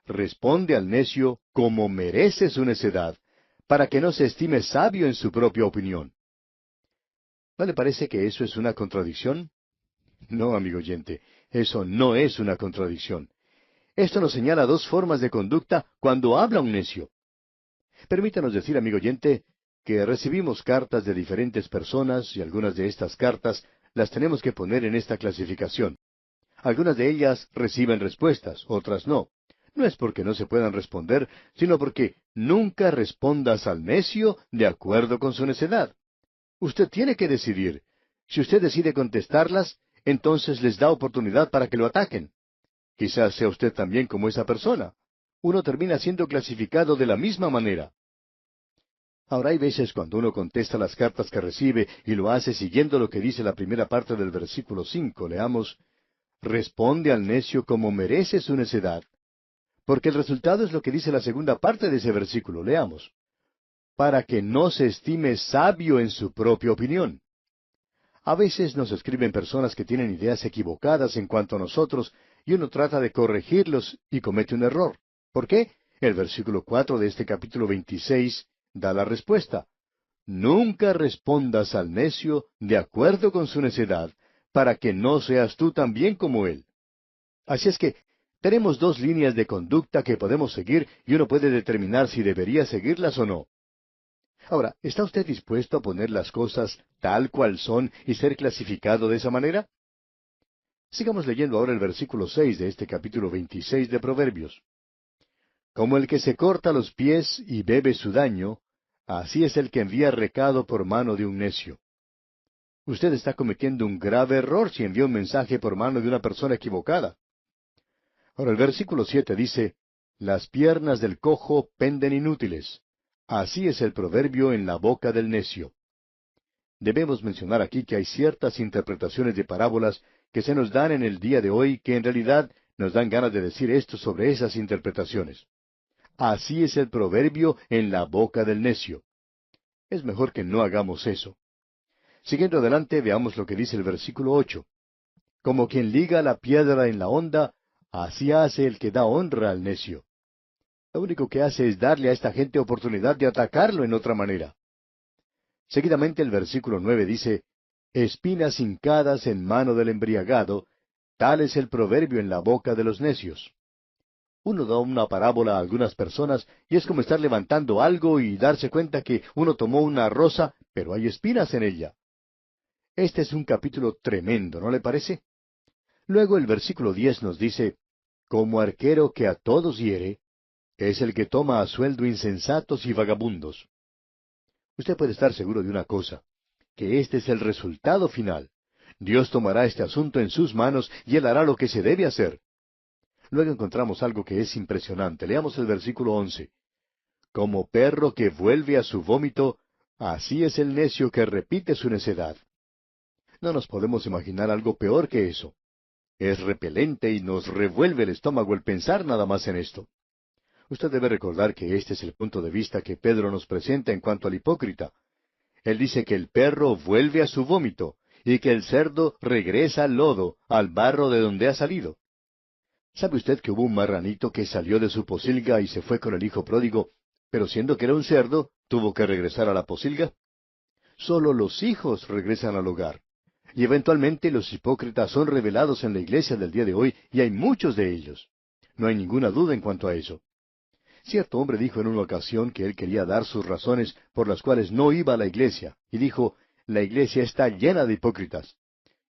Responde al necio como merece su necedad, para que no se estime sabio en su propia opinión. ¿No le parece que eso es una contradicción? No, amigo oyente, eso no es una contradicción. Esto nos señala dos formas de conducta cuando habla un necio. Permítanos decir, amigo oyente, que recibimos cartas de diferentes personas y algunas de estas cartas las tenemos que poner en esta clasificación. Algunas de ellas reciben respuestas, otras no. No es porque no se puedan responder, sino porque nunca respondas al necio de acuerdo con su necedad. Usted tiene que decidir. Si usted decide contestarlas, entonces les da oportunidad para que lo ataquen. Quizás sea usted también como esa persona. Uno termina siendo clasificado de la misma manera. Ahora hay veces cuando uno contesta las cartas que recibe y lo hace siguiendo lo que dice la primera parte del versículo 5. Leamos, responde al necio como merece su necedad. Porque el resultado es lo que dice la segunda parte de ese versículo. Leamos, para que no se estime sabio en su propia opinión. A veces nos escriben personas que tienen ideas equivocadas en cuanto a nosotros y uno trata de corregirlos y comete un error. ¿Por qué? El versículo 4 de este capítulo 26 da la respuesta. Nunca respondas al necio de acuerdo con su necedad, para que no seas tú también como él. Así es que tenemos dos líneas de conducta que podemos seguir y uno puede determinar si debería seguirlas o no. Ahora, ¿está usted dispuesto a poner las cosas tal cual son y ser clasificado de esa manera? Sigamos leyendo ahora el versículo 6 de este capítulo 26 de Proverbios. Como el que se corta los pies y bebe su daño, así es el que envía recado por mano de un necio. Usted está cometiendo un grave error si envía un mensaje por mano de una persona equivocada. Ahora el versículo 7 dice, las piernas del cojo penden inútiles. Así es el proverbio en la boca del necio. Debemos mencionar aquí que hay ciertas interpretaciones de parábolas que se nos dan en el día de hoy que en realidad nos dan ganas de decir esto sobre esas interpretaciones. Así es el proverbio en la boca del necio. Es mejor que no hagamos eso. Siguiendo adelante, veamos lo que dice el versículo 8. Como quien liga la piedra en la honda, Así hace el que da honra al necio. Lo único que hace es darle a esta gente oportunidad de atacarlo en otra manera. Seguidamente el versículo 9 dice, espinas hincadas en mano del embriagado, tal es el proverbio en la boca de los necios. Uno da una parábola a algunas personas y es como estar levantando algo y darse cuenta que uno tomó una rosa, pero hay espinas en ella. Este es un capítulo tremendo, ¿no le parece? Luego el versículo 10 nos dice, como arquero que a todos hiere, es el que toma a sueldo insensatos y vagabundos. Usted puede estar seguro de una cosa, que este es el resultado final. Dios tomará este asunto en sus manos y Él hará lo que se debe hacer. Luego encontramos algo que es impresionante. Leamos el versículo 11. Como perro que vuelve a su vómito, así es el necio que repite su necedad. No nos podemos imaginar algo peor que eso. Es repelente y nos revuelve el estómago el pensar nada más en esto. Usted debe recordar que este es el punto de vista que Pedro nos presenta en cuanto al hipócrita. Él dice que el perro vuelve a su vómito y que el cerdo regresa al lodo, al barro de donde ha salido. ¿Sabe usted que hubo un marranito que salió de su pocilga y se fue con el hijo pródigo, pero siendo que era un cerdo, tuvo que regresar a la pocilga? Solo los hijos regresan al hogar. Y eventualmente los hipócritas son revelados en la iglesia del día de hoy y hay muchos de ellos. No hay ninguna duda en cuanto a eso. Cierto hombre dijo en una ocasión que él quería dar sus razones por las cuales no iba a la iglesia, y dijo, la iglesia está llena de hipócritas.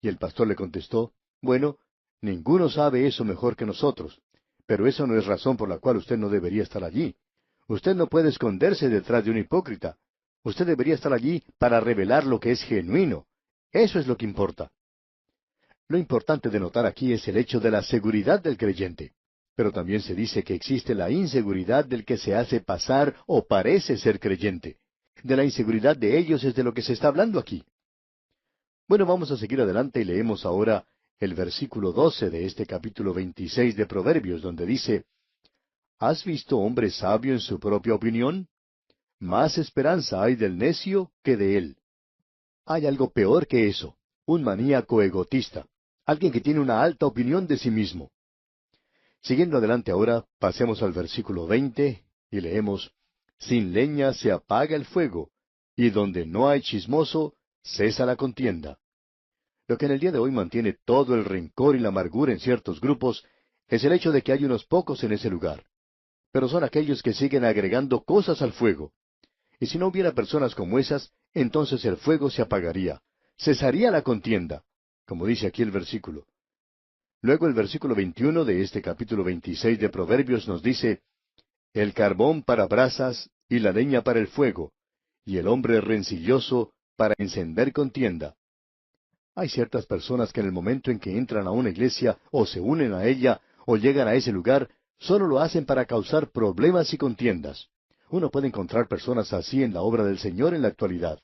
Y el pastor le contestó, bueno, ninguno sabe eso mejor que nosotros, pero eso no es razón por la cual usted no debería estar allí. Usted no puede esconderse detrás de un hipócrita. Usted debería estar allí para revelar lo que es genuino. Eso es lo que importa. Lo importante de notar aquí es el hecho de la seguridad del creyente. Pero también se dice que existe la inseguridad del que se hace pasar o parece ser creyente. De la inseguridad de ellos es de lo que se está hablando aquí. Bueno, vamos a seguir adelante y leemos ahora el versículo 12 de este capítulo 26 de Proverbios, donde dice, ¿has visto hombre sabio en su propia opinión? Más esperanza hay del necio que de él. Hay algo peor que eso, un maníaco egotista, alguien que tiene una alta opinión de sí mismo. Siguiendo adelante ahora, pasemos al versículo 20 y leemos, sin leña se apaga el fuego, y donde no hay chismoso, cesa la contienda. Lo que en el día de hoy mantiene todo el rencor y la amargura en ciertos grupos es el hecho de que hay unos pocos en ese lugar. Pero son aquellos que siguen agregando cosas al fuego. Y si no hubiera personas como esas, entonces el fuego se apagaría, cesaría la contienda, como dice aquí el versículo. Luego el versículo 21 de este capítulo 26 de Proverbios nos dice, el carbón para brasas y la leña para el fuego, y el hombre rencilloso para encender contienda. Hay ciertas personas que en el momento en que entran a una iglesia, o se unen a ella, o llegan a ese lugar, solo lo hacen para causar problemas y contiendas. Uno puede encontrar personas así en la obra del Señor en la actualidad.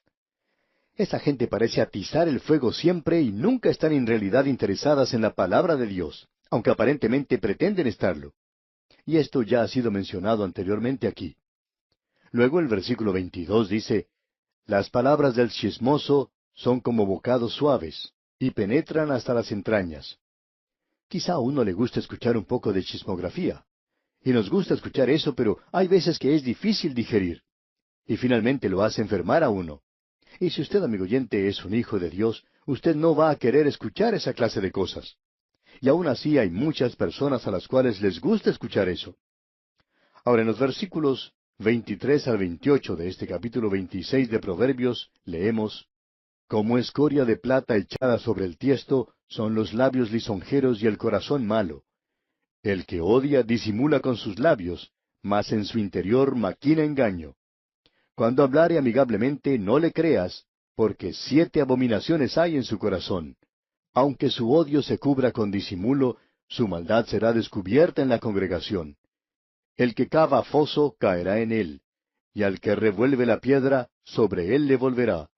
Esa gente parece atizar el fuego siempre y nunca están en realidad interesadas en la palabra de Dios, aunque aparentemente pretenden estarlo. Y esto ya ha sido mencionado anteriormente aquí. Luego el versículo 22 dice, las palabras del chismoso son como bocados suaves, y penetran hasta las entrañas. Quizá a uno le gusta escuchar un poco de chismografía. Y nos gusta escuchar eso, pero hay veces que es difícil digerir. Y finalmente lo hace enfermar a uno. Y si usted, amigo oyente, es un hijo de Dios, usted no va a querer escuchar esa clase de cosas. Y aún así hay muchas personas a las cuales les gusta escuchar eso. Ahora, en los versículos 23 al 28 de este capítulo 26 de Proverbios, leemos, como escoria de plata echada sobre el tiesto, son los labios lisonjeros y el corazón malo. El que odia disimula con sus labios, mas en su interior maquina engaño. Cuando hablare amigablemente, no le creas, porque 7 abominaciones hay en su corazón. Aunque su odio se cubra con disimulo, su maldad será descubierta en la congregación. El que cava foso caerá en él, y al que revuelve la piedra, sobre él le volverá.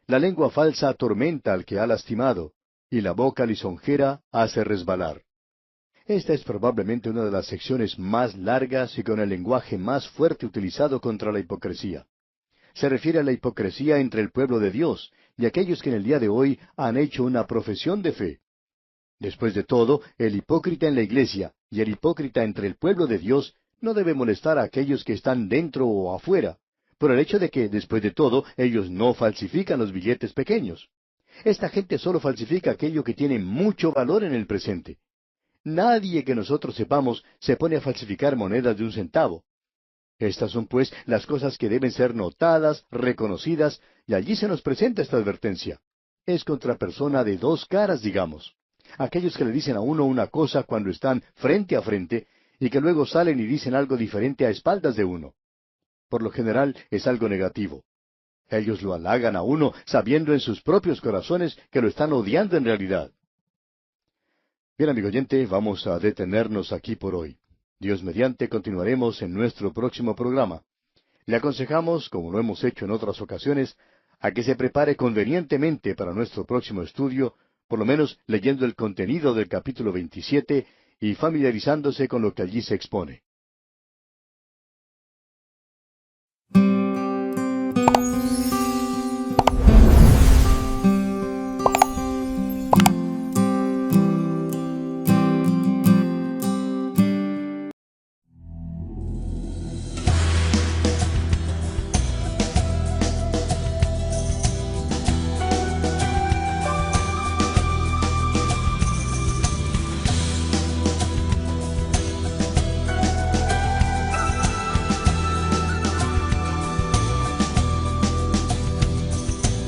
La lengua falsa atormenta al que ha lastimado, y la boca lisonjera hace resbalar. Esta es probablemente una de las secciones más largas y con el lenguaje más fuerte utilizado contra la hipocresía. Se refiere a la hipocresía entre el pueblo de Dios y aquellos que en el día de hoy han hecho una profesión de fe. Después de todo, el hipócrita en la iglesia y el hipócrita entre el pueblo de Dios no debe molestar a aquellos que están dentro o afuera, por el hecho de que, después de todo, ellos no falsifican los billetes pequeños. Esta gente solo falsifica aquello que tiene mucho valor en el presente. Nadie que nosotros sepamos se pone a falsificar monedas de 1 centavo. Estas son, pues, las cosas que deben ser notadas, reconocidas, y allí se nos presenta esta advertencia. Es contra persona de 2 caras, digamos. Aquellos que le dicen a uno una cosa cuando están frente a frente, y que luego salen y dicen algo diferente a espaldas de uno. Por lo general es algo negativo. Ellos lo halagan a uno sabiendo en sus propios corazones que lo están odiando en realidad. Bien, amigo oyente, vamos a detenernos aquí por hoy. Dios mediante continuaremos en nuestro próximo programa. Le aconsejamos, como lo hemos hecho en otras ocasiones, a que se prepare convenientemente para nuestro próximo estudio, por lo menos leyendo el contenido del capítulo 27 y familiarizándose con lo que allí se expone.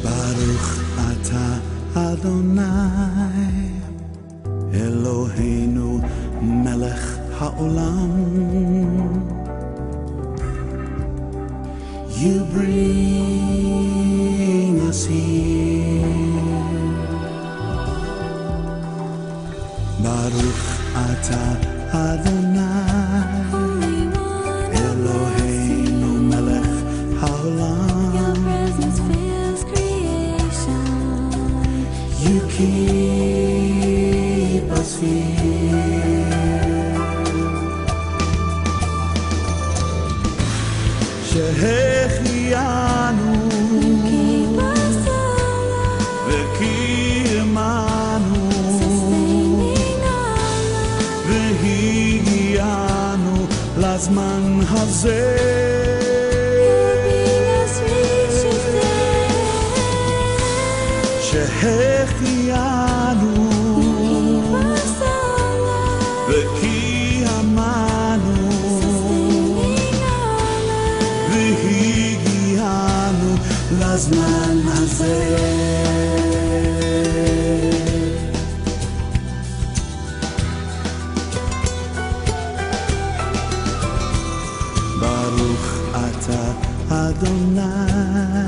Baruch atah Adonai Eloheinu melech haolam. You bring us here. Baruch atah Adonai Eloheinu melech haolam. You keep us here. Shehechianu V'kiyemanu V'higianu Lazman hazeh. Shehechianu V'kiyemanu V'higianu Lazman hazeh. Baruch atah Adonai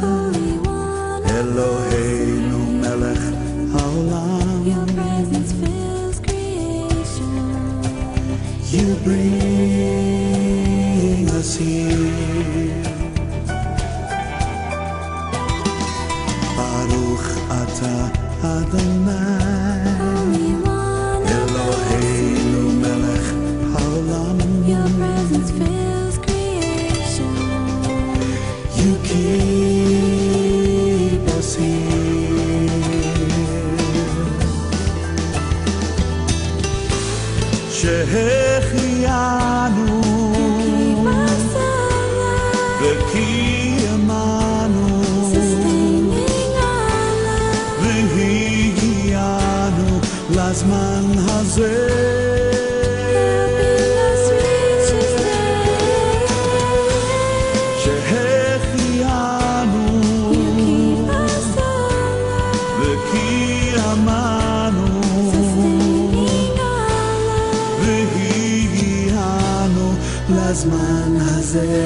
Eloheinu melech haolam. You bring us here. Baruch atah Adonai Eloheinu melech haolam. You keep us here. Shehechianu V'kiyemanu V'higianu Lazman hazeh. Lazman hazeh.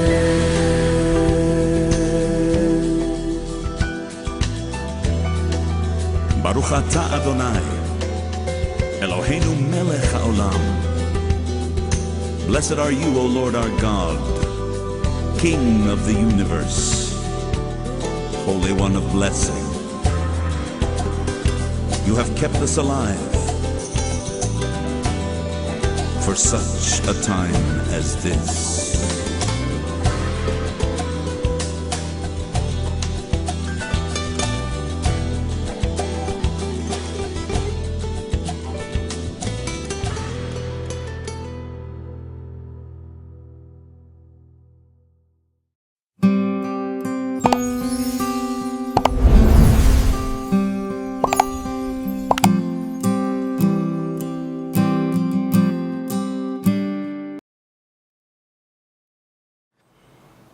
Baruch atah Adonai, Eloheinu melech haolam. Blessed are you, O Lord our God, King of the universe, Holy One of blessing. You have kept us alive for such a time as this.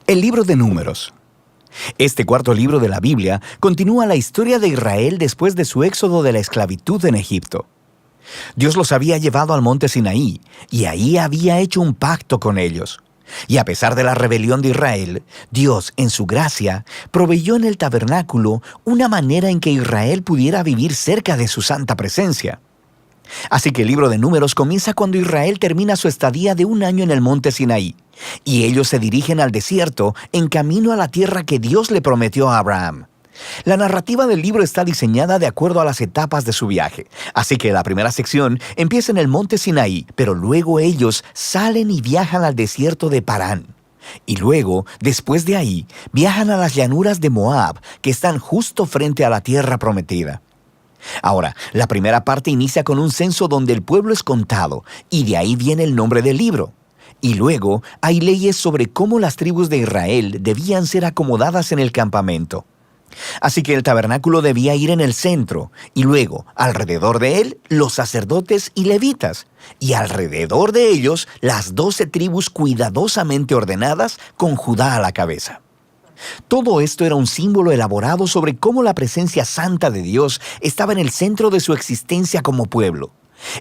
El libro de Números. Este cuarto libro de la Biblia continúa la historia de Israel después de su éxodo de la esclavitud en Egipto. Dios los había llevado al monte Sinaí, y ahí había hecho un pacto con ellos. Y a pesar de la rebelión de Israel, Dios, en su gracia, proveyó en el tabernáculo una manera en que Israel pudiera vivir cerca de su santa presencia. Así que el libro de Números comienza cuando Israel termina su estadía de 1 año en el monte Sinaí, y ellos se dirigen al desierto en camino a la tierra que Dios le prometió a Abraham. La narrativa del libro está diseñada de acuerdo a las etapas de su viaje, así que la primera sección empieza en el monte Sinaí, pero luego ellos salen y viajan al desierto de Parán. Y luego, después de ahí, viajan a las llanuras de Moab, que están justo frente a la tierra prometida. Ahora, la primera parte inicia con un censo donde el pueblo es contado, y de ahí viene el nombre del libro. Y luego hay leyes sobre cómo las tribus de Israel debían ser acomodadas en el campamento. Así que el tabernáculo debía ir en el centro, y luego, alrededor de él, los sacerdotes y levitas, y alrededor de ellos, las 12 tribus cuidadosamente ordenadas con Judá a la cabeza. Todo esto era un símbolo elaborado sobre cómo la presencia santa de Dios estaba en el centro de su existencia como pueblo.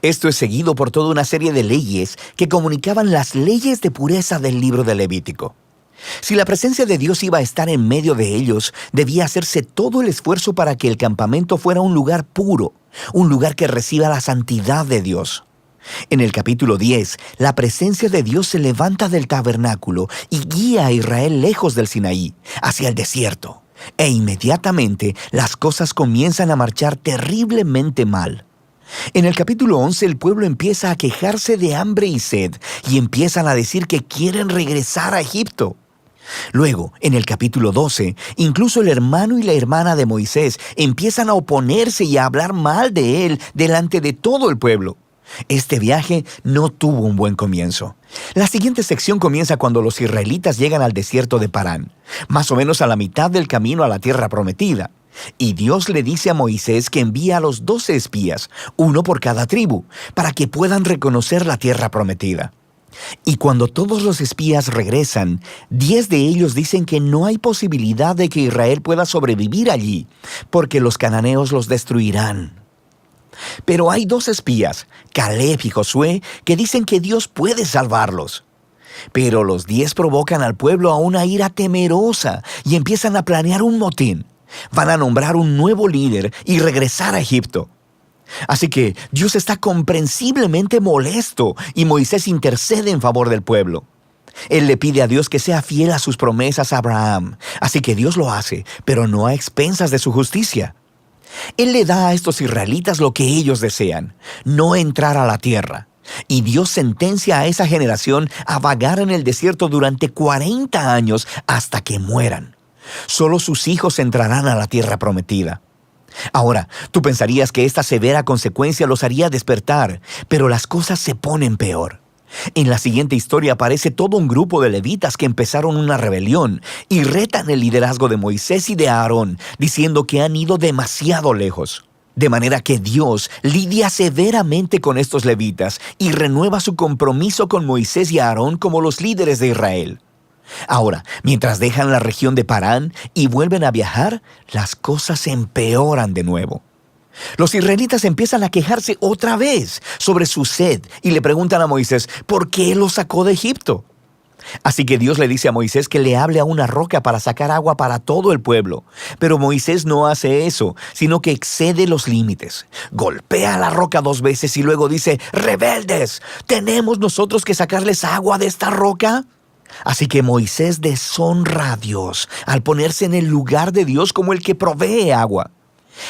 Esto es seguido por toda una serie de leyes que comunicaban las leyes de pureza del libro de Levítico. Si la presencia de Dios iba a estar en medio de ellos, debía hacerse todo el esfuerzo para que el campamento fuera un lugar puro, un lugar que reciba la santidad de Dios. En el capítulo 10, la presencia de Dios se levanta del tabernáculo y guía a Israel lejos del Sinaí, hacia el desierto. E inmediatamente las cosas comienzan a marchar terriblemente mal. En el capítulo 11 el pueblo empieza a quejarse de hambre y sed y empiezan a decir que quieren regresar a Egipto. Luego, en el capítulo 12, incluso el hermano y la hermana de Moisés empiezan a oponerse y a hablar mal de él delante de todo el pueblo. Este viaje no tuvo un buen comienzo. La siguiente sección comienza cuando los israelitas llegan al desierto de Parán, más o menos a la mitad del camino a la tierra prometida. Y Dios le dice a Moisés que envía a los 12 espías, uno por cada tribu, para que puedan reconocer la tierra prometida. Y cuando todos los espías regresan, 10 de ellos dicen que no hay posibilidad de que Israel pueda sobrevivir allí, porque los cananeos los destruirán. Pero hay 2 espías, Caleb y Josué, que dicen que Dios puede salvarlos. Pero los 10 provocan al pueblo a una ira temerosa y empiezan a planear un motín. Van a nombrar un nuevo líder y regresar a Egipto. Así que Dios está comprensiblemente molesto y Moisés intercede en favor del pueblo. Él le pide a Dios que sea fiel a sus promesas a Abraham. Así que Dios lo hace, pero no a expensas de su justicia. Él le da a estos israelitas lo que ellos desean, no entrar a la tierra. Y Dios sentencia a esa generación a vagar en el desierto durante 40 años hasta que mueran. Solo sus hijos entrarán a la tierra prometida. Ahora, tú pensarías que esta severa consecuencia los haría despertar, pero las cosas se ponen peor. En la siguiente historia aparece todo un grupo de levitas que empezaron una rebelión y retan el liderazgo de Moisés y de Aarón, diciendo que han ido demasiado lejos. De manera que Dios lidia severamente con estos levitas y renueva su compromiso con Moisés y Aarón como los líderes de Israel. Ahora, mientras dejan la región de Parán y vuelven a viajar, las cosas empeoran de nuevo. Los israelitas empiezan a quejarse otra vez sobre su sed y le preguntan a Moisés, ¿por qué los sacó de Egipto? Así que Dios le dice a Moisés que le hable a una roca para sacar agua para todo el pueblo. Pero Moisés no hace eso, sino que excede los límites. Golpea la roca 2 veces y luego dice, ¡rebeldes! ¿Tenemos nosotros que sacarles agua de esta roca? Así que Moisés deshonra a Dios al ponerse en el lugar de Dios como el que provee agua.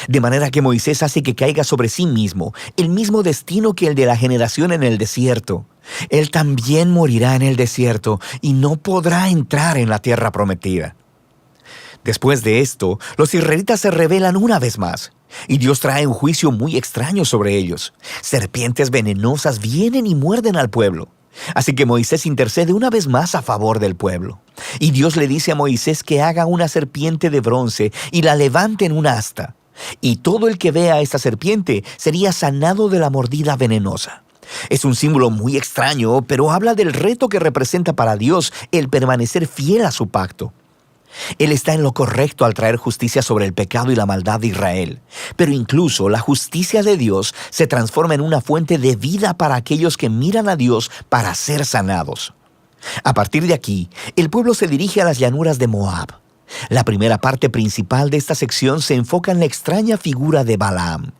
De manera que Moisés hace que caiga sobre sí mismo el mismo destino que el de la generación en el desierto. Él también morirá en el desierto y no podrá entrar en la tierra prometida. Después de esto, los israelitas se rebelan una vez más, y Dios trae un juicio muy extraño sobre ellos. Serpientes venenosas vienen y muerden al pueblo. Así que Moisés intercede una vez más a favor del pueblo. Y Dios le dice a Moisés que haga una serpiente de bronce y la levante en una asta. Y todo el que vea a esta serpiente sería sanado de la mordida venenosa. Es un símbolo muy extraño, pero habla del reto que representa para Dios el permanecer fiel a su pacto. Él está en lo correcto al traer justicia sobre el pecado y la maldad de Israel, pero incluso la justicia de Dios se transforma en una fuente de vida para aquellos que miran a Dios para ser sanados. A partir de aquí, el pueblo se dirige a las llanuras de Moab. La primera parte principal de esta sección se enfoca en la extraña figura de Balaam.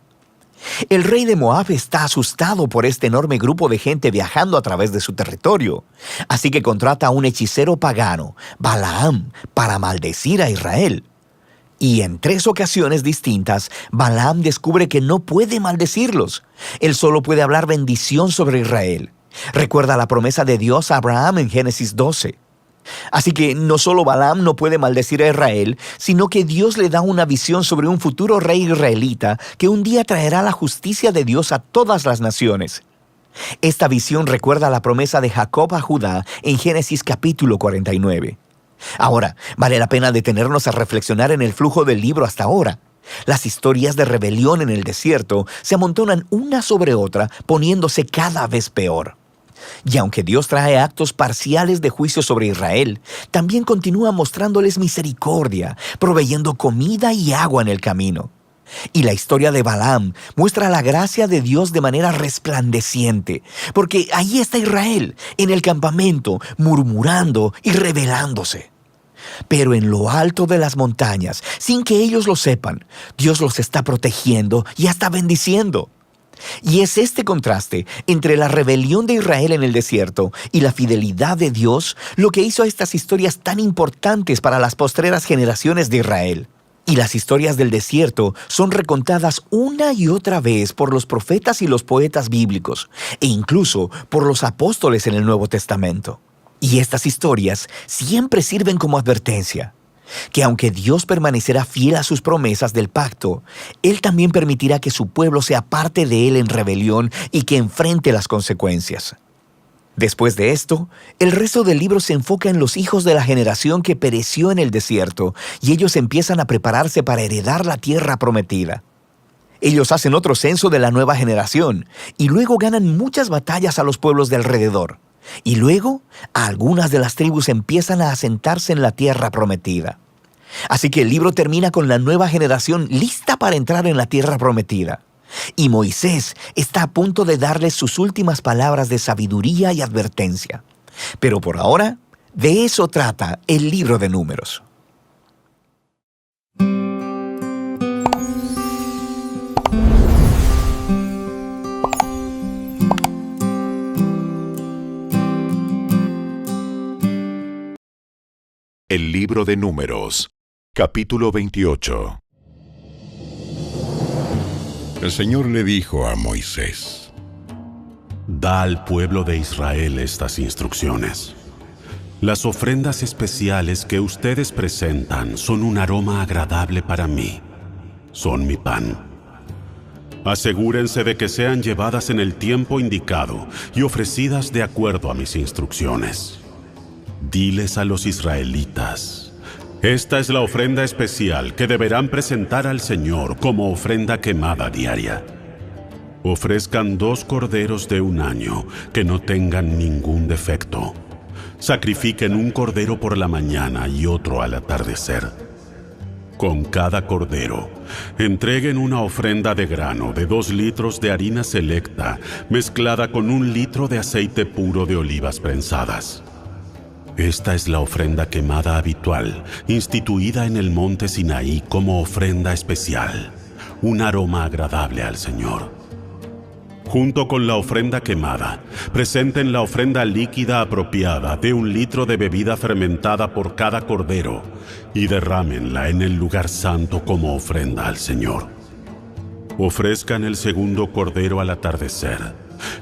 El rey de Moab está asustado por este enorme grupo de gente viajando a través de su territorio, así que contrata a un hechicero pagano, Balaam, para maldecir a Israel. Y en 3 ocasiones distintas, Balaam descubre que no puede maldecirlos. Él solo puede hablar bendición sobre Israel. Recuerda la promesa de Dios a Abraham en Génesis 12. Así que no solo Balaam no puede maldecir a Israel, sino que Dios le da una visión sobre un futuro rey israelita que un día traerá la justicia de Dios a todas las naciones. Esta visión recuerda la promesa de Jacob a Judá en Génesis capítulo 49. Ahora, vale la pena detenernos a reflexionar en el flujo del libro hasta ahora. Las historias de rebelión en el desierto se amontonan una sobre otra, poniéndose cada vez peor. Y aunque Dios trae actos parciales de juicio sobre Israel, también continúa mostrándoles misericordia, proveyendo comida y agua en el camino. Y la historia de Balaam muestra la gracia de Dios de manera resplandeciente, porque ahí está Israel, en el campamento, murmurando y rebelándose. Pero en lo alto de las montañas, sin que ellos lo sepan, Dios los está protegiendo y hasta bendiciendo. Y es este contraste entre la rebelión de Israel en el desierto y la fidelidad de Dios lo que hizo a estas historias tan importantes para las postreras generaciones de Israel. Y las historias del desierto son recontadas una y otra vez por los profetas y los poetas bíblicos, e incluso por los apóstoles en el Nuevo Testamento. Y estas historias siempre sirven como advertencia, que aunque Dios permanecerá fiel a sus promesas del pacto, Él también permitirá que su pueblo sea parte de Él en rebelión y que enfrente las consecuencias. Después de esto, el resto del libro se enfoca en los hijos de la generación que pereció en el desierto, y ellos empiezan a prepararse para heredar la tierra prometida. Ellos hacen otro censo de la nueva generación, y luego ganan muchas batallas a los pueblos de alrededor. Y luego, algunas de las tribus empiezan a asentarse en la tierra prometida. Así que el libro termina con la nueva generación lista para entrar en la tierra prometida. Y Moisés está a punto de darles sus últimas palabras de sabiduría y advertencia. Pero por ahora, de eso trata el libro de Números. El libro de Números, capítulo 28. El Señor le dijo a Moisés: Da al pueblo de Israel estas instrucciones. Las ofrendas especiales que ustedes presentan son un aroma agradable para mí. Son mi pan. Asegúrense de que sean llevadas en el tiempo indicado y ofrecidas de acuerdo a mis instrucciones. Diles a los israelitas: esta es la ofrenda especial que deberán presentar al Señor como ofrenda quemada diaria. Ofrezcan 2 corderos de 1 año que no tengan ningún defecto. Sacrifiquen un cordero por la mañana y otro al atardecer. Con cada cordero, entreguen una ofrenda de grano de 2 litros de harina selecta mezclada con 1 litro de aceite puro de olivas prensadas. Esta es la ofrenda quemada habitual, instituida en el monte Sinaí como ofrenda especial, un aroma agradable al Señor. Junto con la ofrenda quemada, presenten la ofrenda líquida apropiada de 1 litro de bebida fermentada por cada cordero y derrámenla en el lugar santo como ofrenda al Señor. Ofrezcan el segundo cordero al atardecer,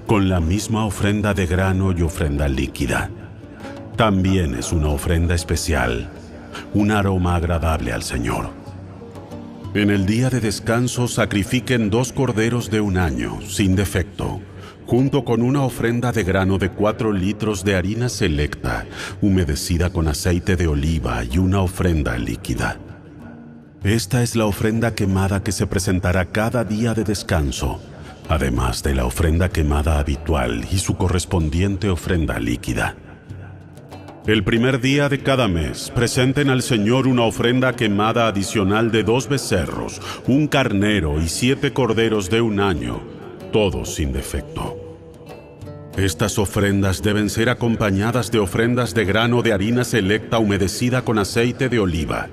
con la misma ofrenda de grano y ofrenda líquida. También es una ofrenda especial, un aroma agradable al Señor. En el día de descanso sacrifiquen 2 corderos de 1 año, sin defecto, junto con una ofrenda de grano de 4 litros de harina selecta, humedecida con aceite de oliva y una ofrenda líquida. Esta es la ofrenda quemada que se presentará cada día de descanso, además de la ofrenda quemada habitual y su correspondiente ofrenda líquida. El primer día de cada mes, presenten al Señor una ofrenda quemada adicional de 2 becerros, un carnero y 7 corderos de 1 año, todos sin defecto. Estas ofrendas deben ser acompañadas de ofrendas de grano de harina selecta humedecida con aceite de oliva,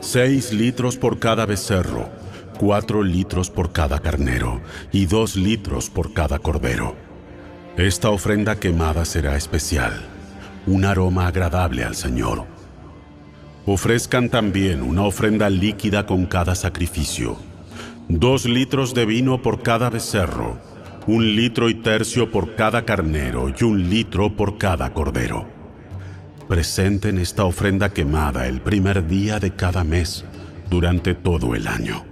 6 litros por cada becerro, 4 litros por cada carnero y 2 litros por cada cordero. Esta ofrenda quemada será especial, un aroma agradable al Señor. Ofrezcan también una ofrenda líquida con cada sacrificio, 2 litros de vino por cada becerro, 1 litro y tercio por cada carnero y 1 litro por cada cordero. Presenten esta ofrenda quemada el primer día de cada mes durante todo el año.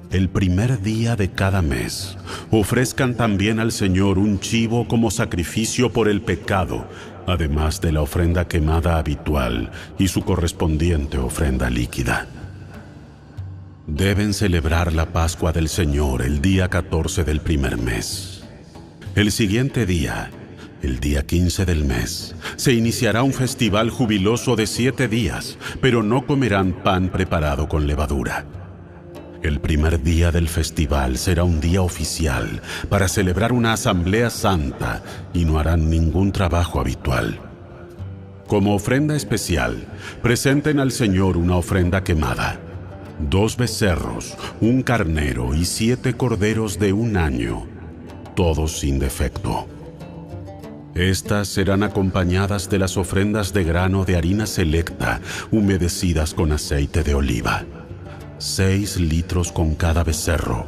El primer día de cada mes, ofrezcan también al Señor un chivo como sacrificio por el pecado, además de la ofrenda quemada habitual y su correspondiente ofrenda líquida. Deben celebrar la Pascua del Señor el día 14 del primer mes. El siguiente día, el día 15 del mes, se iniciará un festival jubiloso de 7 días, pero no comerán pan preparado con levadura. El primer día del festival será un día oficial para celebrar una asamblea santa y no harán ningún trabajo habitual. Como ofrenda especial, presenten al Señor una ofrenda quemada, 2 becerros, 1 carnero y 7 corderos de 1 año, todos sin defecto. Estas serán acompañadas de las ofrendas de grano de harina selecta humedecidas con aceite de oliva, 6 litros con cada becerro,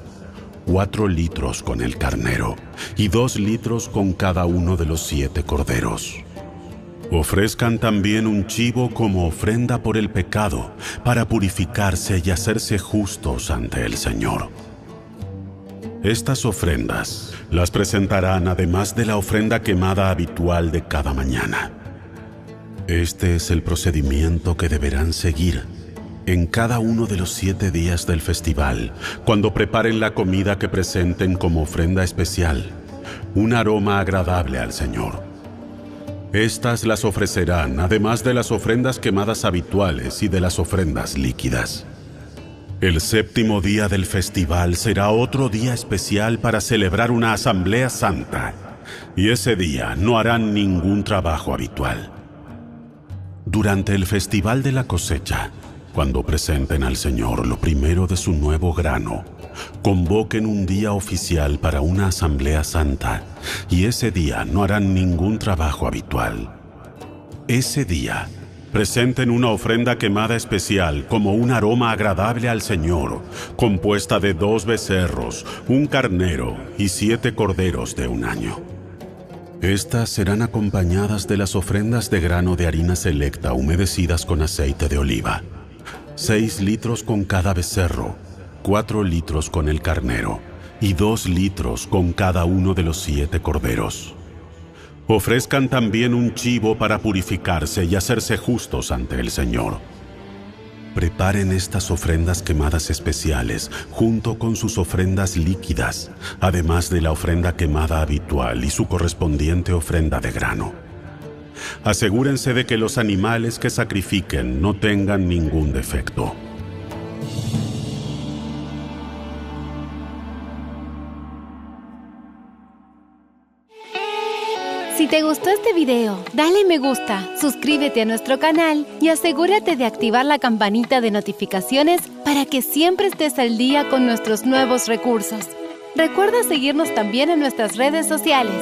4 litros con el carnero y 2 litros con cada uno de los 7 corderos. Ofrezcan también un chivo como ofrenda por el pecado, para purificarse y hacerse justos ante el Señor. Estas ofrendas las presentarán además de la ofrenda quemada habitual de cada mañana. Este es el procedimiento que deberán seguir en cada uno de los 7 días del festival, cuando preparen la comida que presenten como ofrenda especial, un aroma agradable al Señor. Estas las ofrecerán además de las ofrendas quemadas habituales y de las ofrendas líquidas. El 7º día del festival será otro día especial para celebrar una asamblea santa, y ese día no harán ningún trabajo habitual. Durante el festival de la cosecha, cuando presenten al Señor lo primero de su nuevo grano, convoquen un día oficial para una asamblea santa, y ese día no harán ningún trabajo habitual. Ese día, presenten una ofrenda quemada especial como un aroma agradable al Señor, compuesta de 2 becerros, 1 carnero y 7 corderos de 1 año. Estas serán acompañadas de las ofrendas de grano de harina selecta humedecidas con aceite de oliva, 6 litros con cada becerro, 4 litros con el carnero y 2 litros con cada uno de los 7 corderos. Ofrezcan también un chivo para purificarse y hacerse justos ante el Señor. Preparen estas ofrendas quemadas especiales junto con sus ofrendas líquidas, además de la ofrenda quemada habitual y su correspondiente ofrenda de grano. Asegúrense de que los animales que sacrifiquen no tengan ningún defecto. Si te gustó este video, dale me gusta, suscríbete a nuestro canal y asegúrate de activar la campanita de notificaciones para que siempre estés al día con nuestros nuevos recursos. Recuerda seguirnos también en nuestras redes sociales.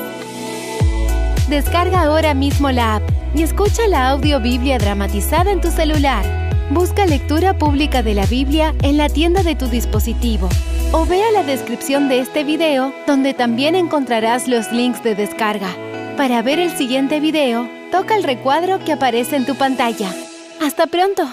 Descarga ahora mismo la app y escucha la audio Biblia dramatizada en tu celular. Busca lectura pública de la Biblia en la tienda de tu dispositivo o vea la descripción de este video, donde también encontrarás los links de descarga. Para ver el siguiente video, toca el recuadro que aparece en tu pantalla. ¡Hasta pronto!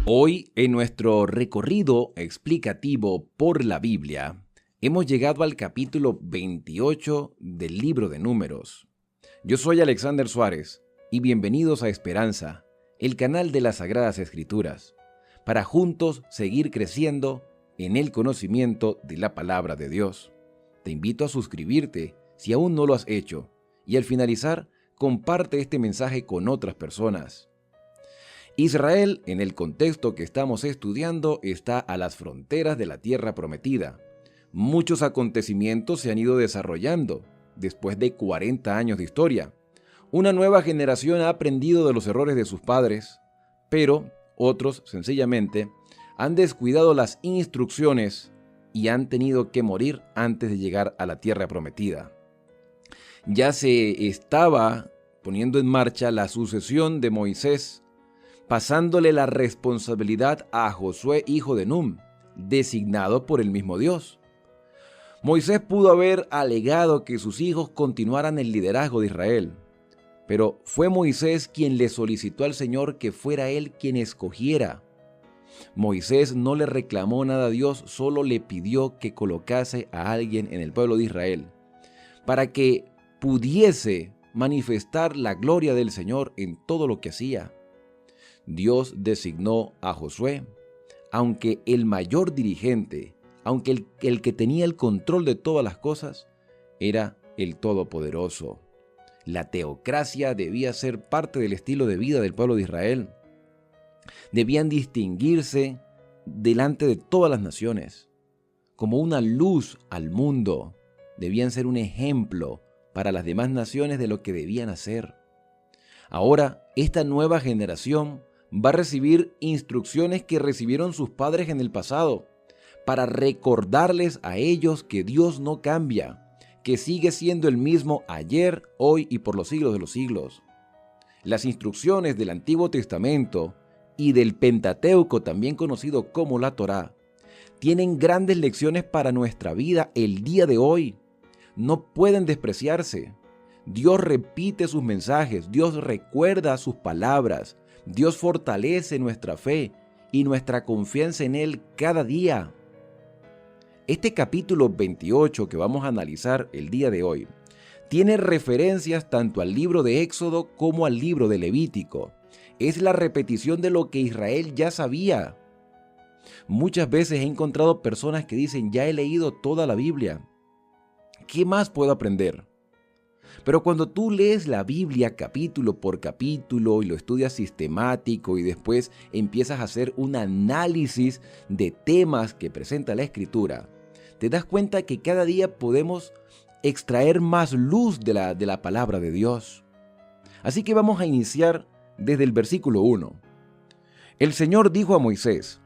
Hoy, en nuestro recorrido explicativo por la Biblia, hemos llegado al capítulo 28 del libro de Números. Yo soy Alexander Suárez y bienvenidos a Esperanza, el canal de las Sagradas Escrituras, para juntos seguir creciendo en el conocimiento de la palabra de Dios. Te invito a suscribirte si aún no lo has hecho y al finalizar, comparte este mensaje con otras personas. Israel, en el contexto que estamos estudiando, está a las fronteras de la tierra prometida. Muchos acontecimientos se han ido desarrollando después de 40 años de historia. Una nueva generación ha aprendido de los errores de sus padres, pero otros, sencillamente, han descuidado las instrucciones y han tenido que morir antes de llegar a la tierra prometida. Ya se estaba poniendo en marcha la sucesión de Moisés, pasándole la responsabilidad a Josué, hijo de Nun, designado por el mismo Dios. Moisés pudo haber alegado que sus hijos continuaran el liderazgo de Israel, pero fue Moisés quien le solicitó al Señor que fuera él quien escogiera. Moisés no le reclamó nada a Dios, solo le pidió que colocase a alguien en el pueblo de Israel, para que pudiese manifestar la gloria del Señor en todo lo que hacía. Dios designó a Josué, aunque el mayor dirigente, aunque el que tenía el control de todas las cosas, era el Todopoderoso. La teocracia debía ser parte del estilo de vida del pueblo de Israel. Debían distinguirse delante de todas las naciones, como una luz al mundo. Debían ser un ejemplo para las demás naciones de lo que debían hacer. Ahora, esta nueva generación va a recibir instrucciones que recibieron sus padres en el pasado, para recordarles a ellos que Dios no cambia, que sigue siendo el mismo ayer, hoy y por los siglos de los siglos. Las instrucciones del Antiguo Testamento y del Pentateuco, también conocido como la Torá, tienen grandes lecciones para nuestra vida el día de hoy. No pueden despreciarse. Dios repite sus mensajes, Dios recuerda sus palabras, Dios fortalece nuestra fe y nuestra confianza en Él cada día. Este capítulo 28 que vamos a analizar el día de hoy tiene referencias tanto al libro de Éxodo como al libro de Levítico. Es la repetición de lo que Israel ya sabía. Muchas veces he encontrado personas que dicen, ya he leído toda la Biblia. ¿Qué más puedo aprender? Pero cuando tú lees la Biblia capítulo por capítulo y lo estudias sistemático y después empiezas a hacer un análisis de temas que presenta la Escritura, te das cuenta que cada día podemos extraer más luz de la palabra de Dios. Así que vamos a iniciar desde el versículo 1. El Señor dijo a Moisés,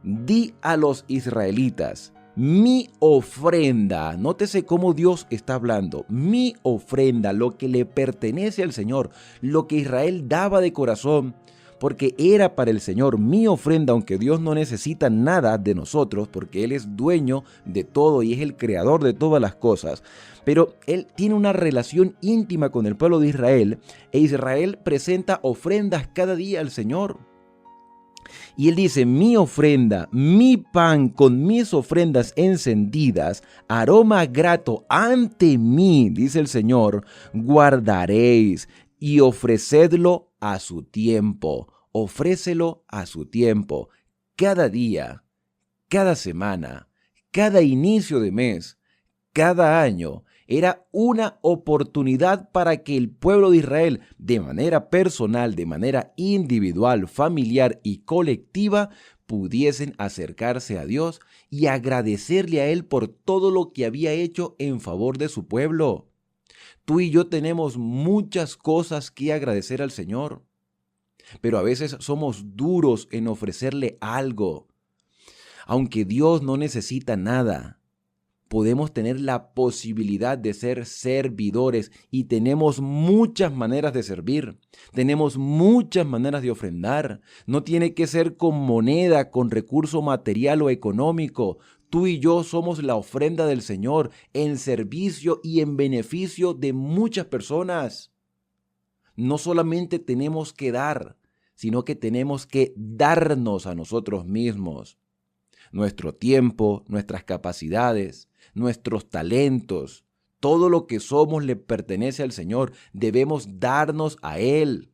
di a los israelitas, mi ofrenda, nótese cómo Dios está hablando, mi ofrenda, lo que le pertenece al Señor, lo que Israel daba de corazón, porque era para el Señor mi ofrenda, aunque Dios no necesita nada de nosotros, porque Él es dueño de todo y es el creador de todas las cosas. Pero Él tiene una relación íntima con el pueblo de Israel, e Israel presenta ofrendas cada día al Señor. Y Él dice, mi ofrenda, mi pan con mis ofrendas encendidas, aroma grato ante mí, dice el Señor, guardaréis y ofrecedlo a su tiempo. Ofrécelo a su tiempo, cada día, cada semana, cada inicio de mes, cada año. Era una oportunidad para que el pueblo de Israel, de manera personal, de manera individual, familiar y colectiva, pudiesen acercarse a Dios y agradecerle a Él por todo lo que había hecho en favor de su pueblo. Tú y yo tenemos muchas cosas que agradecer al Señor, pero a veces somos duros en ofrecerle algo. Aunque Dios no necesita nada, podemos tener la posibilidad de ser servidores y tenemos muchas maneras de servir, tenemos muchas maneras de ofrendar. No tiene que ser con moneda, con recurso material o económico. Tú y yo somos la ofrenda del Señor en servicio y en beneficio de muchas personas. No solamente tenemos que dar, sino que tenemos que darnos a nosotros mismos. Nuestro tiempo, nuestras capacidades, nuestros talentos, todo lo que somos le pertenece al Señor. Debemos darnos a Él.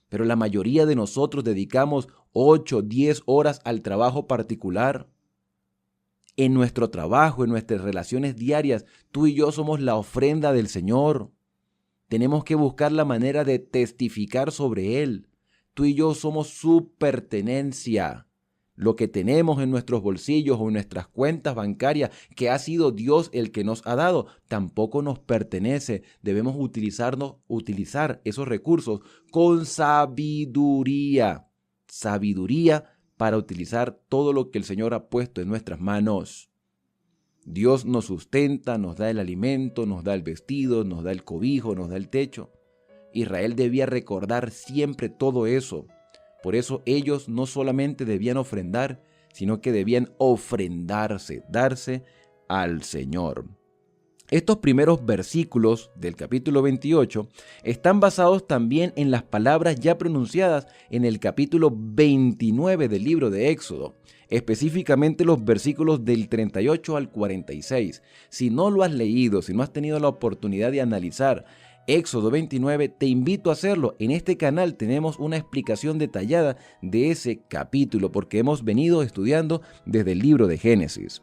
Pero la mayoría de nosotros dedicamos 8, 10 horas al trabajo particular. En nuestro trabajo, en nuestras relaciones diarias, tú y yo somos la ofrenda del Señor. Tenemos que buscar la manera de testificar sobre Él. Tú y yo somos su pertenencia. Lo que tenemos en nuestros bolsillos o en nuestras cuentas bancarias, que ha sido Dios el que nos ha dado, tampoco nos pertenece. Debemos utilizar esos recursos con sabiduría. Sabiduría para utilizar todo lo que el Señor ha puesto en nuestras manos. Dios nos sustenta, nos da el alimento, nos da el vestido, nos da el cobijo, nos da el techo. Israel debía recordar siempre todo eso. Por eso ellos no solamente debían ofrendar, sino que debían ofrendarse, darse al Señor. Estos primeros versículos del capítulo 28 están basados también en las palabras ya pronunciadas en el capítulo 29 del libro de Éxodo, específicamente los versículos del 38 al 46. Si no lo has leído, si no has tenido la oportunidad de analizar Éxodo 29, te invito a hacerlo. En este canal tenemos una explicación detallada de ese capítulo porque hemos venido estudiando desde el libro de Génesis.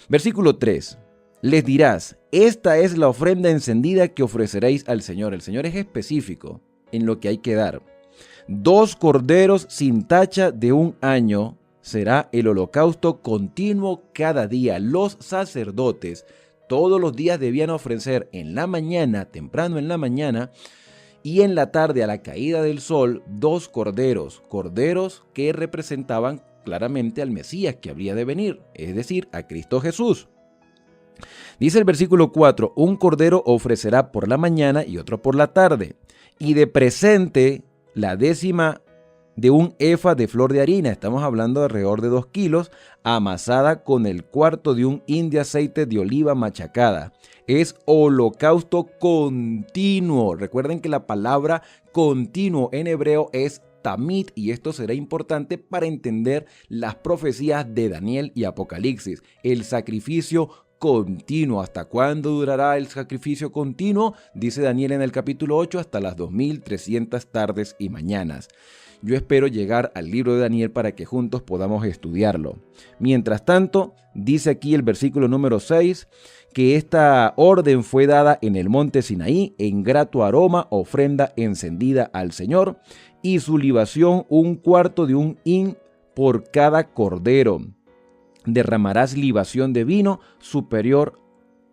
Versículo 3. Les dirás, esta es la ofrenda encendida que ofreceréis al Señor. El Señor es específico en lo que hay que dar. 2 corderos sin tacha de 1 año será el holocausto continuo cada día. Los sacerdotes todos los días debían ofrecer en la mañana, temprano en la mañana, y en la tarde a la caída del sol, 2 corderos que representaban claramente al Mesías que habría de venir, es decir, a Cristo Jesús. Dice el versículo 4, 1 cordero ofrecerá por la mañana y otro por la tarde, y de presente la décima de 1 efa de flor de harina, estamos hablando de alrededor de 2 kilos, amasada con el cuarto de 1 hin de aceite de oliva machacada. Es holocausto continuo. Recuerden que la palabra continuo en hebreo es tamid, y esto será importante para entender las profecías de Daniel y Apocalipsis. El sacrificio continuo. ¿Hasta cuándo durará el sacrificio continuo? Dice Daniel en el capítulo 8, hasta las 2300 tardes y mañanas. Yo espero llegar al libro de Daniel para que juntos podamos estudiarlo. Mientras tanto, dice aquí el versículo número 6, que esta orden fue dada en el monte Sinaí, en grato aroma, ofrenda encendida al Señor, y su libación 1/4 de 1 hin por cada cordero. Derramarás libación de vino superior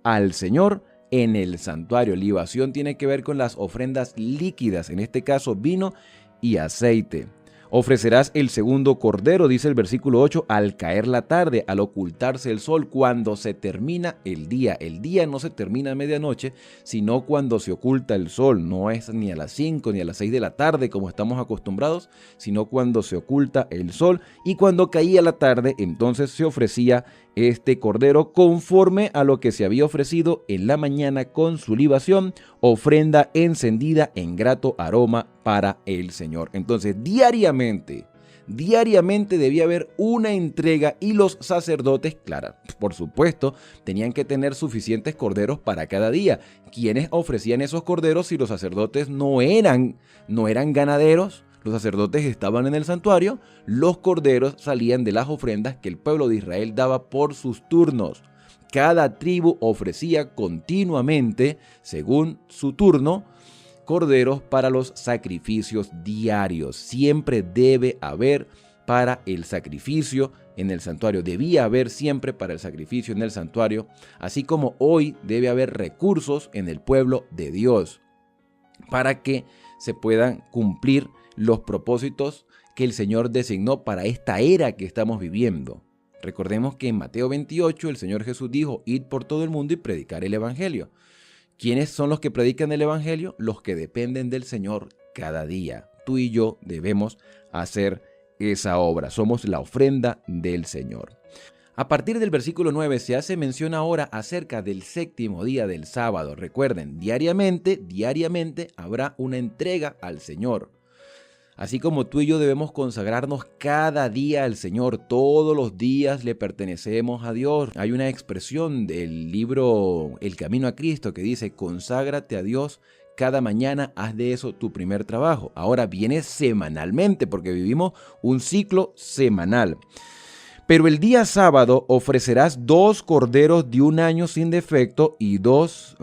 al Señor en el santuario. Libación tiene que ver con las ofrendas líquidas, en este caso vino y aceite. Ofrecerás el segundo cordero, dice el versículo 8, al caer la tarde, al ocultarse el sol, cuando se termina el día. El día no se termina a medianoche, sino cuando se oculta el sol. No es ni a las 5 ni a las 6 de la tarde como estamos acostumbrados, sino cuando se oculta el sol. Y cuando caía la tarde, entonces se ofrecía este cordero conforme a lo que se había ofrecido en la mañana con su libación, ofrenda encendida en grato aroma para el Señor. Entonces, diariamente debía haber una entrega, y los sacerdotes, claro, por supuesto, tenían que tener suficientes corderos para cada día. ¿Quiénes ofrecían esos corderos si los sacerdotes no eran ganaderos? Los sacerdotes estaban en el santuario. Los corderos salían de las ofrendas que el pueblo de Israel daba por sus turnos. Cada tribu ofrecía continuamente, según su turno, corderos para los sacrificios diarios. Siempre debe haber para el sacrificio en el santuario. Debía haber siempre para el sacrificio en el santuario, así como hoy debe haber recursos en el pueblo de Dios para que se puedan cumplir los propósitos que el Señor designó para esta era que estamos viviendo. Recordemos que en Mateo 28 el Señor Jesús dijo: id por todo el mundo y predicar el evangelio. ¿Quiénes son los que predican el evangelio? Los que dependen del Señor cada día. Tú y yo debemos hacer esa obra. Somos la ofrenda del Señor. A partir del versículo 9 se hace mención ahora acerca del séptimo día del sábado. Recuerden, diariamente habrá una entrega al Señor. Así como tú y yo debemos consagrarnos cada día al Señor, todos los días le pertenecemos a Dios. Hay una expresión del libro El Camino a Cristo que dice: conságrate a Dios cada mañana, haz de eso tu primer trabajo. Ahora viene semanalmente, porque vivimos un ciclo semanal. Pero el día sábado ofrecerás 2 corderos de 1 año sin defecto y dos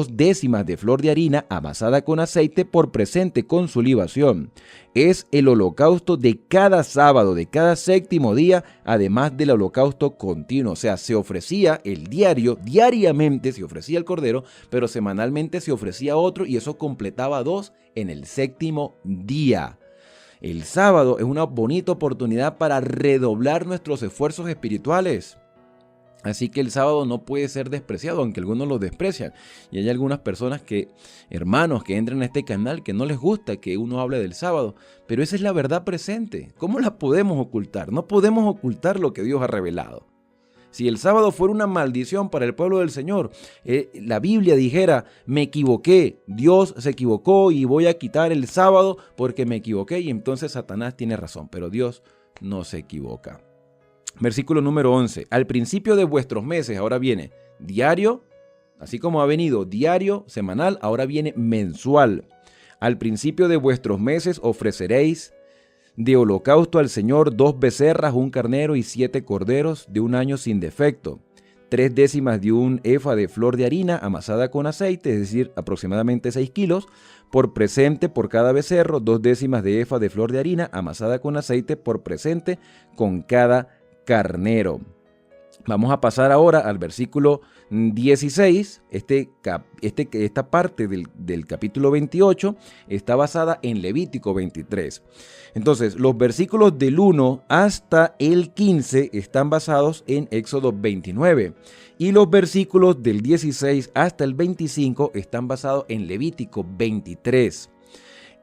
décimas de flor de harina amasada con aceite por presente con su libación. Es el holocausto de cada sábado, de cada 7º día, además del holocausto continuo. O sea, se ofrecía el diariamente se ofrecía el cordero, pero semanalmente se ofrecía otro y eso completaba 2 en el 7º día. El sábado es una bonita oportunidad para redoblar nuestros esfuerzos espirituales. Así que el sábado no puede ser despreciado, aunque algunos lo desprecian. Y hay algunas personas hermanos que entran a este canal, que no les gusta que uno hable del sábado. Pero esa es la verdad presente. ¿Cómo la podemos ocultar? No podemos ocultar lo que Dios ha revelado. Si el sábado fuera una maldición para el pueblo del Señor, la Biblia dijera: me equivoqué, Dios se equivocó y voy a quitar el sábado porque me equivoqué, y entonces Satanás tiene razón, pero Dios no se equivoca. Versículo número 11. Al principio de vuestros meses, ahora viene diario, así como ha venido diario, semanal, ahora viene mensual. Al principio de vuestros meses ofreceréis de holocausto al Señor 2 becerras, 1 carnero y 7 corderos de 1 año sin defecto, 3 décimas de 1 efa de flor de harina amasada con aceite, es decir, aproximadamente 6 kilos, por presente por cada becerro, 2 décimas de efa de flor de harina amasada con aceite por presente con cada carnero. Vamos a pasar ahora al versículo 16. Esta parte del capítulo 28 está basada en Levítico 23. Entonces, los versículos del 1 hasta el 15 están basados en Éxodo 29. Y los versículos del 16 hasta el 25 están basados en Levítico 23.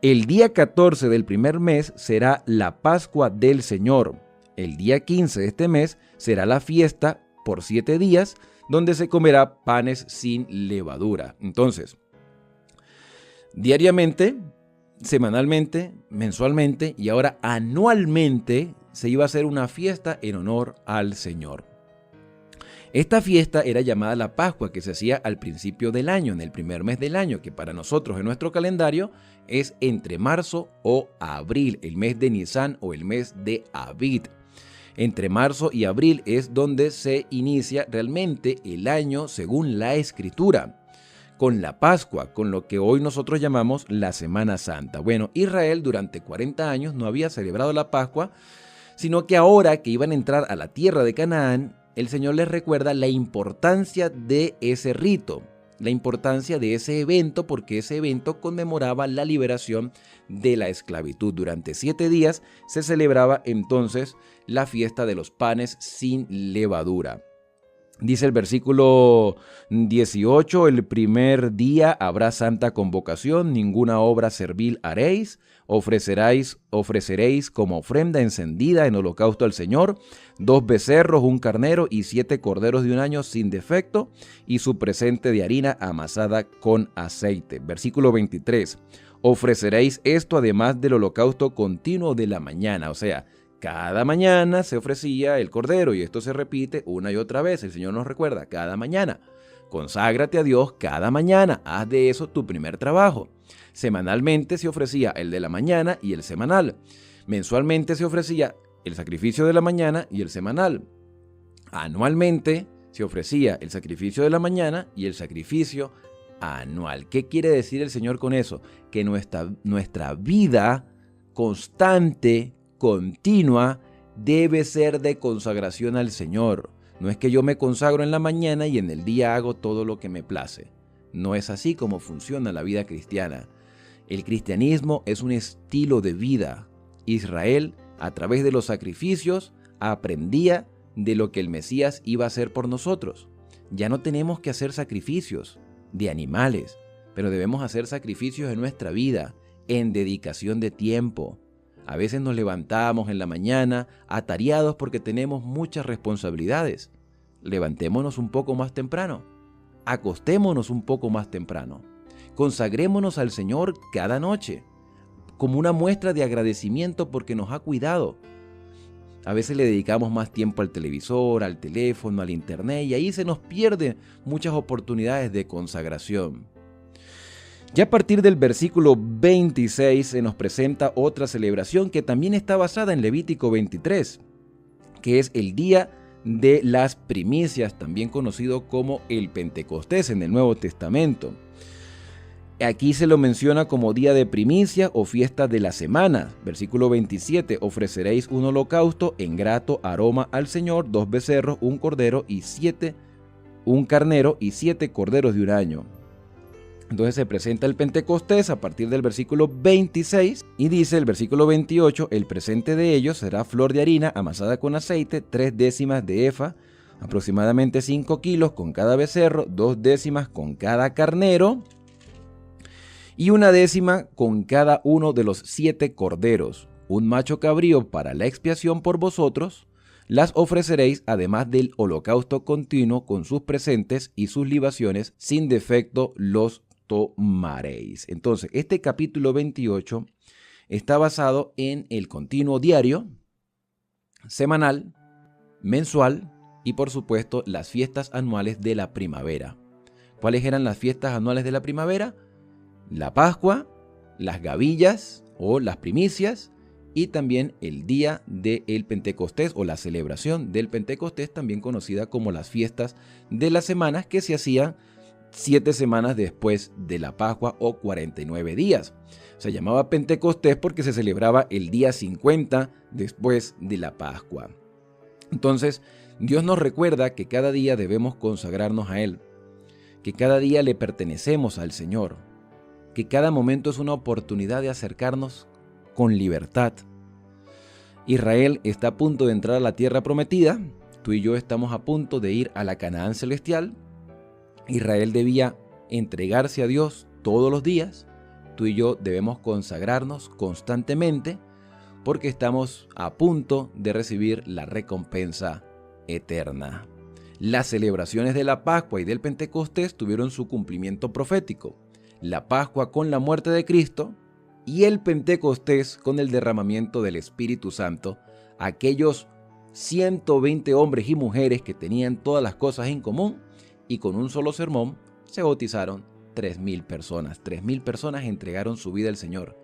El día 14 del primer mes será la Pascua del Señor. El día 15 de este mes será la fiesta por 7 días, donde se comerá panes sin levadura. Entonces, diariamente, semanalmente, mensualmente y ahora anualmente se iba a hacer una fiesta en honor al Señor. Esta fiesta era llamada la Pascua, que se hacía al principio del año, en el primer mes del año, que para nosotros en nuestro calendario es entre marzo o abril, el mes de Nisan o el mes de Abid. Entre marzo y abril es donde se inicia realmente el año según la Escritura, con la Pascua, con lo que hoy nosotros llamamos la Semana Santa. Bueno, Israel durante 40 años no había celebrado la Pascua, sino que ahora que iban a entrar a la tierra de Canaán, el Señor les recuerda la importancia de ese rito, la importancia de ese evento, porque ese evento conmemoraba la liberación de la esclavitud. Durante 7 días se celebraba entonces la fiesta de los panes sin levadura. Dice el versículo 18, el primer día habrá santa convocación, ninguna obra servil haréis, ofreceréis como ofrenda encendida en holocausto al Señor, 2 becerros, 1 carnero y 7 corderos de 1 año sin defecto, y su presente de harina amasada con aceite. Versículo 23, ofreceréis esto además del holocausto continuo de la mañana, o sea, cada mañana se ofrecía el cordero y esto se repite una y otra vez. El Señor nos recuerda cada mañana. Conságrate a Dios cada mañana. Haz de eso tu primer trabajo. Semanalmente se ofrecía el de la mañana y el semanal. Mensualmente se ofrecía el sacrificio de la mañana y el semanal. Anualmente se ofrecía el sacrificio de la mañana y el sacrificio anual. ¿Qué quiere decir el Señor con eso? Que nuestra vida constante, continua, debe ser de consagración al Señor. No es que yo me consagro en la mañana y en el día hago todo lo que me place. No es así como funciona la vida cristiana. El cristianismo es un estilo de vida. Israel, a través de los sacrificios, aprendía de lo que el Mesías iba a hacer por nosotros. Ya no tenemos que hacer sacrificios de animales, pero debemos hacer sacrificios en nuestra vida, en dedicación de tiempo. A veces nos levantamos en la mañana atareados porque tenemos muchas responsabilidades. Levantémonos un poco más temprano. Acostémonos un poco más temprano. Consagrémonos al Señor cada noche. como una muestra de agradecimiento porque nos ha cuidado. A veces le dedicamos más tiempo al televisor, al teléfono, al internet, y ahí se nos pierden muchas oportunidades de consagración. Ya a partir del versículo 26 se nos presenta otra celebración que también está basada en Levítico 23, que es el día de las primicias, también conocido como el Pentecostés en el Nuevo Testamento. Aquí se lo menciona como día de primicia o fiesta de la semana. Versículo 27, ofreceréis un holocausto en grato aroma al Señor, 2 becerros, un cordero un carnero y 7 corderos de un año. Entonces se presenta el Pentecostés a partir del versículo 26 y dice el versículo 28, el presente de ellos será flor de harina amasada con aceite, 3 décimas de efa, aproximadamente 5 kilos con cada becerro, 2 décimas con cada carnero y 1 décima con cada uno de los 7 corderos, un macho cabrío para la expiación por vosotros. Las ofreceréis además del holocausto continuo con sus presentes y sus libaciones, sin defecto los tomaréis. Entonces, este capítulo 28 está basado en el continuo diario, semanal, mensual y por supuesto las fiestas anuales de la primavera. ¿Cuáles eran las fiestas anuales de la primavera? La Pascua, las gavillas o las primicias y también el día del Pentecostés o la celebración del Pentecostés, también conocida como las fiestas de las semanas, que se hacían 7 semanas después de la Pascua o 49 días. Se llamaba Pentecostés porque se celebraba el día 50 después de la Pascua. Entonces, Dios nos recuerda que cada día debemos consagrarnos a Él, que cada día le pertenecemos al Señor, que cada momento es una oportunidad de acercarnos con libertad. Israel está a punto de entrar a la tierra prometida, tú y yo estamos a punto de ir a la Canaán celestial. Israel debía entregarse a Dios todos los días, tú y yo debemos consagrarnos constantemente porque estamos a punto de recibir la recompensa eterna. Las celebraciones de la Pascua y del Pentecostés tuvieron su cumplimiento profético. La Pascua con la muerte de Cristo y el Pentecostés con el derramamiento del Espíritu Santo, aquellos 120 hombres y mujeres que tenían todas las cosas en común y con un solo sermón se bautizaron 3,000 personas. 3,000 personas entregaron su vida al Señor.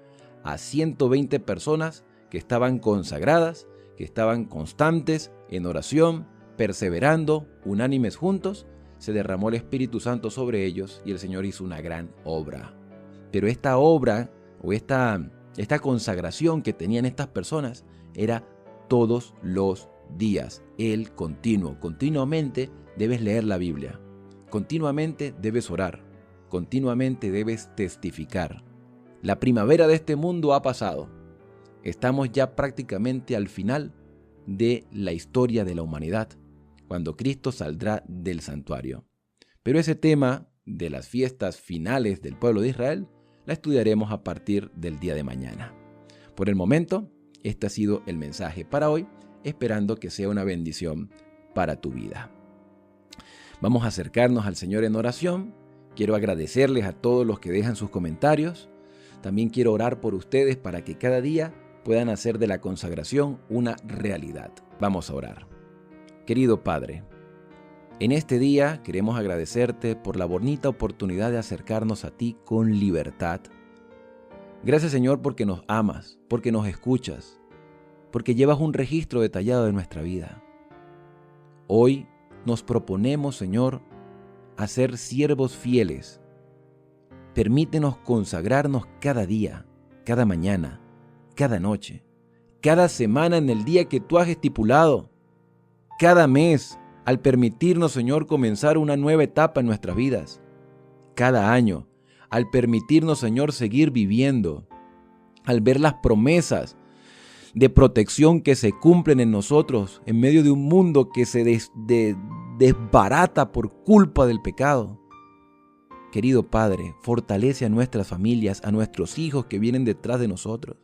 A 120 personas que estaban consagradas, que estaban constantes en oración, perseverando, unánimes juntos, se derramó el Espíritu Santo sobre ellos y el Señor hizo una gran obra. Pero esta obra o esta consagración que tenían estas personas era todos los días, el continuo. Continuamente debes leer la Biblia, continuamente debes orar, continuamente debes testificar. La primavera de este mundo ha pasado. Estamos ya prácticamente al final de la historia de la humanidad, cuando Cristo saldrá del santuario. Pero ese tema de las fiestas finales del pueblo de Israel la estudiaremos a partir del día de mañana. Por el momento, este ha sido el mensaje para hoy, esperando que sea una bendición para tu vida. Vamos a acercarnos al Señor en oración. Quiero agradecerles a todos los que dejan sus comentarios. También quiero orar por ustedes para que cada día puedan hacer de la consagración una realidad. Vamos a orar. Querido Padre, en este día queremos agradecerte por la bonita oportunidad de acercarnos a ti con libertad. Gracias, Señor, porque nos amas, porque nos escuchas, porque llevas un registro detallado de nuestra vida. Hoy nos proponemos, Señor, a ser siervos fieles. Permítenos consagrarnos cada día, cada mañana, cada noche, cada semana en el día que tú has estipulado, cada mes, al permitirnos, Señor, comenzar una nueva etapa en nuestras vidas, cada año, al permitirnos, Señor, seguir viviendo, al ver las promesas de protección que se cumplen en nosotros en medio de un mundo que se desbarata por culpa del pecado. Querido Padre, fortalece a nuestras familias, a nuestros hijos que vienen detrás de nosotros.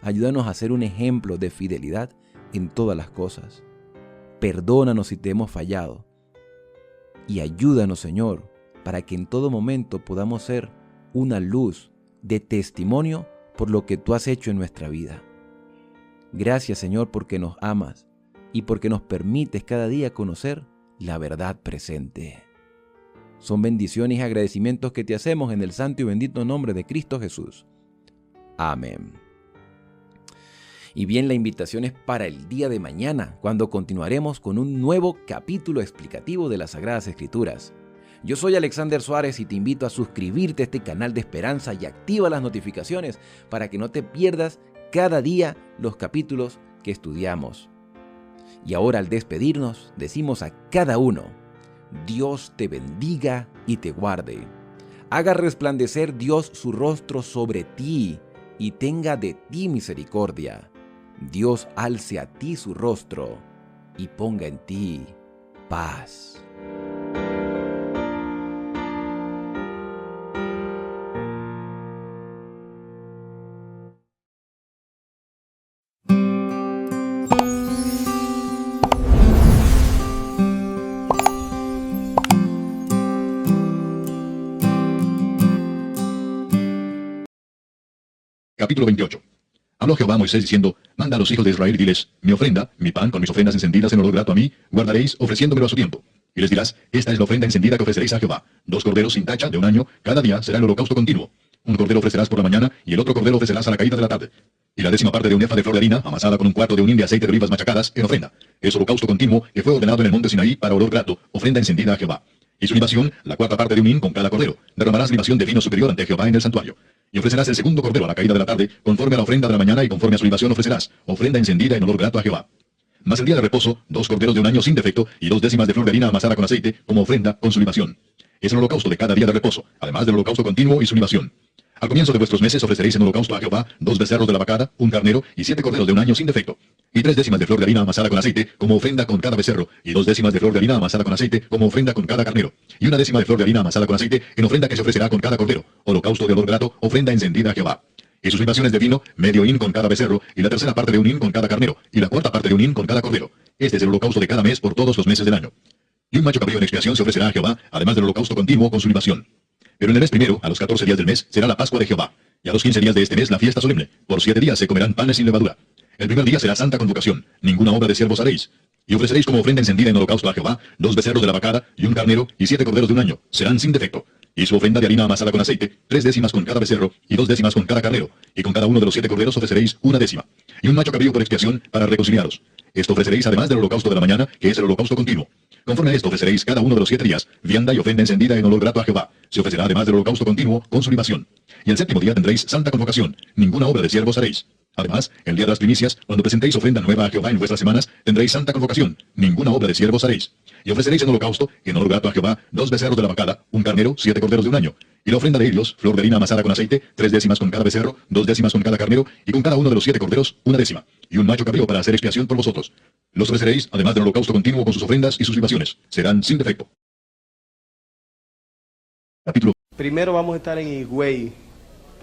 Ayúdanos a ser un ejemplo de fidelidad en todas las cosas. Perdónanos si te hemos fallado. Y ayúdanos, Señor, para que en todo momento podamos ser una luz de testimonio por lo que tú has hecho en nuestra vida. Gracias, Señor, porque nos amas y porque nos permites cada día conocer la verdad presente. Son bendiciones y agradecimientos que te hacemos en el santo y bendito nombre de Cristo Jesús. Amén. Y bien, la invitación es para el día de mañana, cuando continuaremos con un nuevo capítulo explicativo de las Sagradas Escrituras. Yo soy Alexander Suárez y te invito a suscribirte a este canal de esperanza y activa las notificaciones para que no te pierdas cada día los capítulos que estudiamos. Y ahora, al despedirnos, decimos a cada uno: Dios te bendiga y te guarde. Haga resplandecer Dios su rostro sobre ti y tenga de ti misericordia. Dios alce a ti su rostro y ponga en ti paz. Capítulo 28. Habló Jehová a Moisés diciendo: Manda a los hijos de Israel y diles: Mi ofrenda, mi pan con mis ofrendas encendidas en olor grato a mí, guardaréis ofreciéndomelo a su tiempo. Y les dirás: Esta es la ofrenda encendida que ofreceréis a Jehová. 2 corderos sin tacha de 1 año, cada día será el holocausto continuo. 1 cordero ofrecerás por la mañana, y el otro cordero ofrecerás a la caída de la tarde. Y la 10ª parte de un efa de flor de harina, amasada con 1/4 de un hin de aceite de olivas machacadas, en ofrenda. Es holocausto continuo que fue ordenado en el monte Sinaí para olor grato, ofrenda encendida a Jehová. Y su libación, la 4ª parte de un hin con cada cordero. Derramarás libación de vino superior ante Jehová en el santuario. Y ofrecerás el 2º cordero a la caída de la tarde, conforme a la ofrenda de la mañana, y conforme a su libación ofrecerás ofrenda encendida en olor grato a Jehová. Mas el día de reposo, 2 corderos de 1 año sin defecto, y 2 décimas de flor de harina amasada con aceite, como ofrenda con su libación. Es el holocausto de cada día de reposo, además del holocausto continuo y su libación. Al comienzo de vuestros meses ofreceréis en holocausto a Jehová 2 becerros de la vacada, 1 carnero, y 7 corderos de 1 año sin defecto. Y 3 décimas de flor de harina amasada con aceite, como ofrenda con cada becerro, y 2 décimas de flor de harina amasada con aceite, como ofrenda con cada carnero. Y 1 décima de flor de harina amasada con aceite, en ofrenda que se ofrecerá con cada cordero, holocausto de olor grato, ofrenda encendida a Jehová. Y sus libaciones de vino, medio hin con cada becerro, y la 3ª parte de un hin con cada carnero, y la 4ª parte de un hin con cada cordero. Este es el holocausto de cada mes por todos los meses del año. Y un macho cabrío en expiación se ofrecerá a Jehová, además del holocausto continuo con su libación. Pero en el mes primero, a los 14 días del mes, será la Pascua de Jehová. Y a los 15 días de este mes la fiesta solemne. Por 7 días se comerán panes sin levadura. El primer día será santa convocación. Ninguna obra de siervos haréis. Y ofreceréis como ofrenda encendida en holocausto a Jehová 2 becerros de la vacada, y 1 carnero, y 7 corderos de 1 año. Serán sin defecto. Y su ofrenda de harina amasada con aceite, 3 décimas con cada becerro, y 2 décimas con cada carnero. Y con cada uno de los 7 corderos ofreceréis 1 décima. Y un macho cabrío por expiación para reconciliaros. Esto ofreceréis además del holocausto de la mañana, que es el holocausto continuo. Conforme a esto ofreceréis cada uno de los 7 días vianda y ofrenda encendida en olor grato a Jehová. Se ofrecerá además del holocausto continuo con su libación. Y el 7º día tendréis santa convocación. Ninguna obra de siervos haréis. Además, el día de las primicias, cuando presentéis ofrenda nueva a Jehová en vuestras semanas, tendréis santa convocación. Ninguna obra de siervos haréis. Y ofreceréis en holocausto, en olor grato a Jehová, 2 becerros de la vacada, 1 carnero, 7 corderos de 1 año. Y la ofrenda de ellos, flor de harina amasada con aceite, 3 décimas con cada becerro, 2 décimas con cada carnero, y con cada uno de los 7 corderos, 1 décima. Y un macho cabrío para hacer expiación por vosotros. Los ofreceréis, además del holocausto continuo con sus ofrendas y sus libaciones. Serán sin defecto. Capítulo. Primero vamos a estar en Higüey,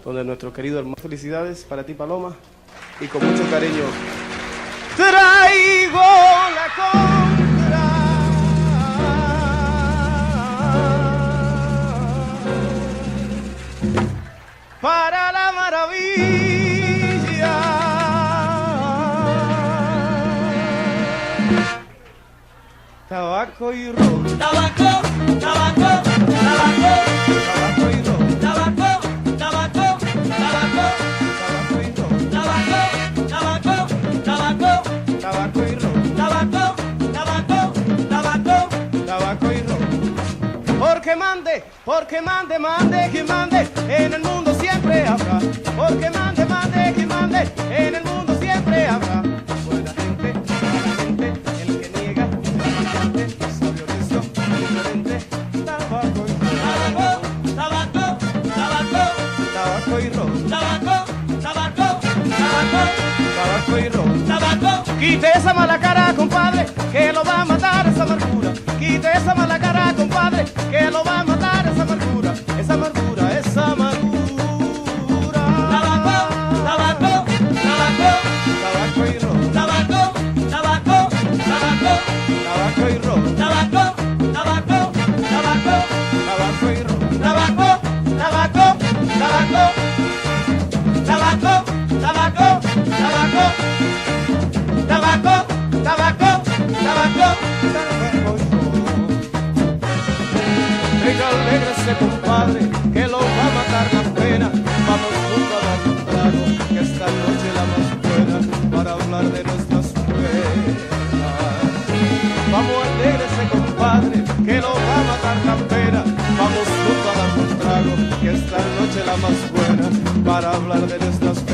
donde nuestro querido hermano. Felicidades para ti, Paloma, y con mucho cariño traigo la contra para la maravilla. Tabaco y ron. Tabaco, tabaco, tabaco. Tabaco y ron. Tabaco, tabaco, tabaco. Tabaco y ron. Tabaco, tabaco, tabaco. Tabaco y ron. Tabaco, tabaco, tabaco. Tabaco y ron. Porque mande, que mande. En el mundo siempre habrá. Porque mande, que mande. En el mundo siempre habrá. Buena gente, mala gente, el que niega. Sabio necio, diferente. Tabaco y ron. Tabaco, tabaco, tabaco y ron. Tabaco, tabaco, tabaco, tabaco y ron. Tabaco. Quite esa mala cara, compadre, que lo va a matar esa amargura. Quite esa mala cara, compadre, que lo va a matar esa amargura. Esa amargura, esa amargura. Tabaco, tabaco, tabaco, tabaco y ron. Tabaco, tabaco, tabaco, tabaco y ron. Tabaco, tabaco, tabaco, tabaco y ron. Tabaco, tabaco, tabaco, tabaco. noche la más buena para hablar de nuestras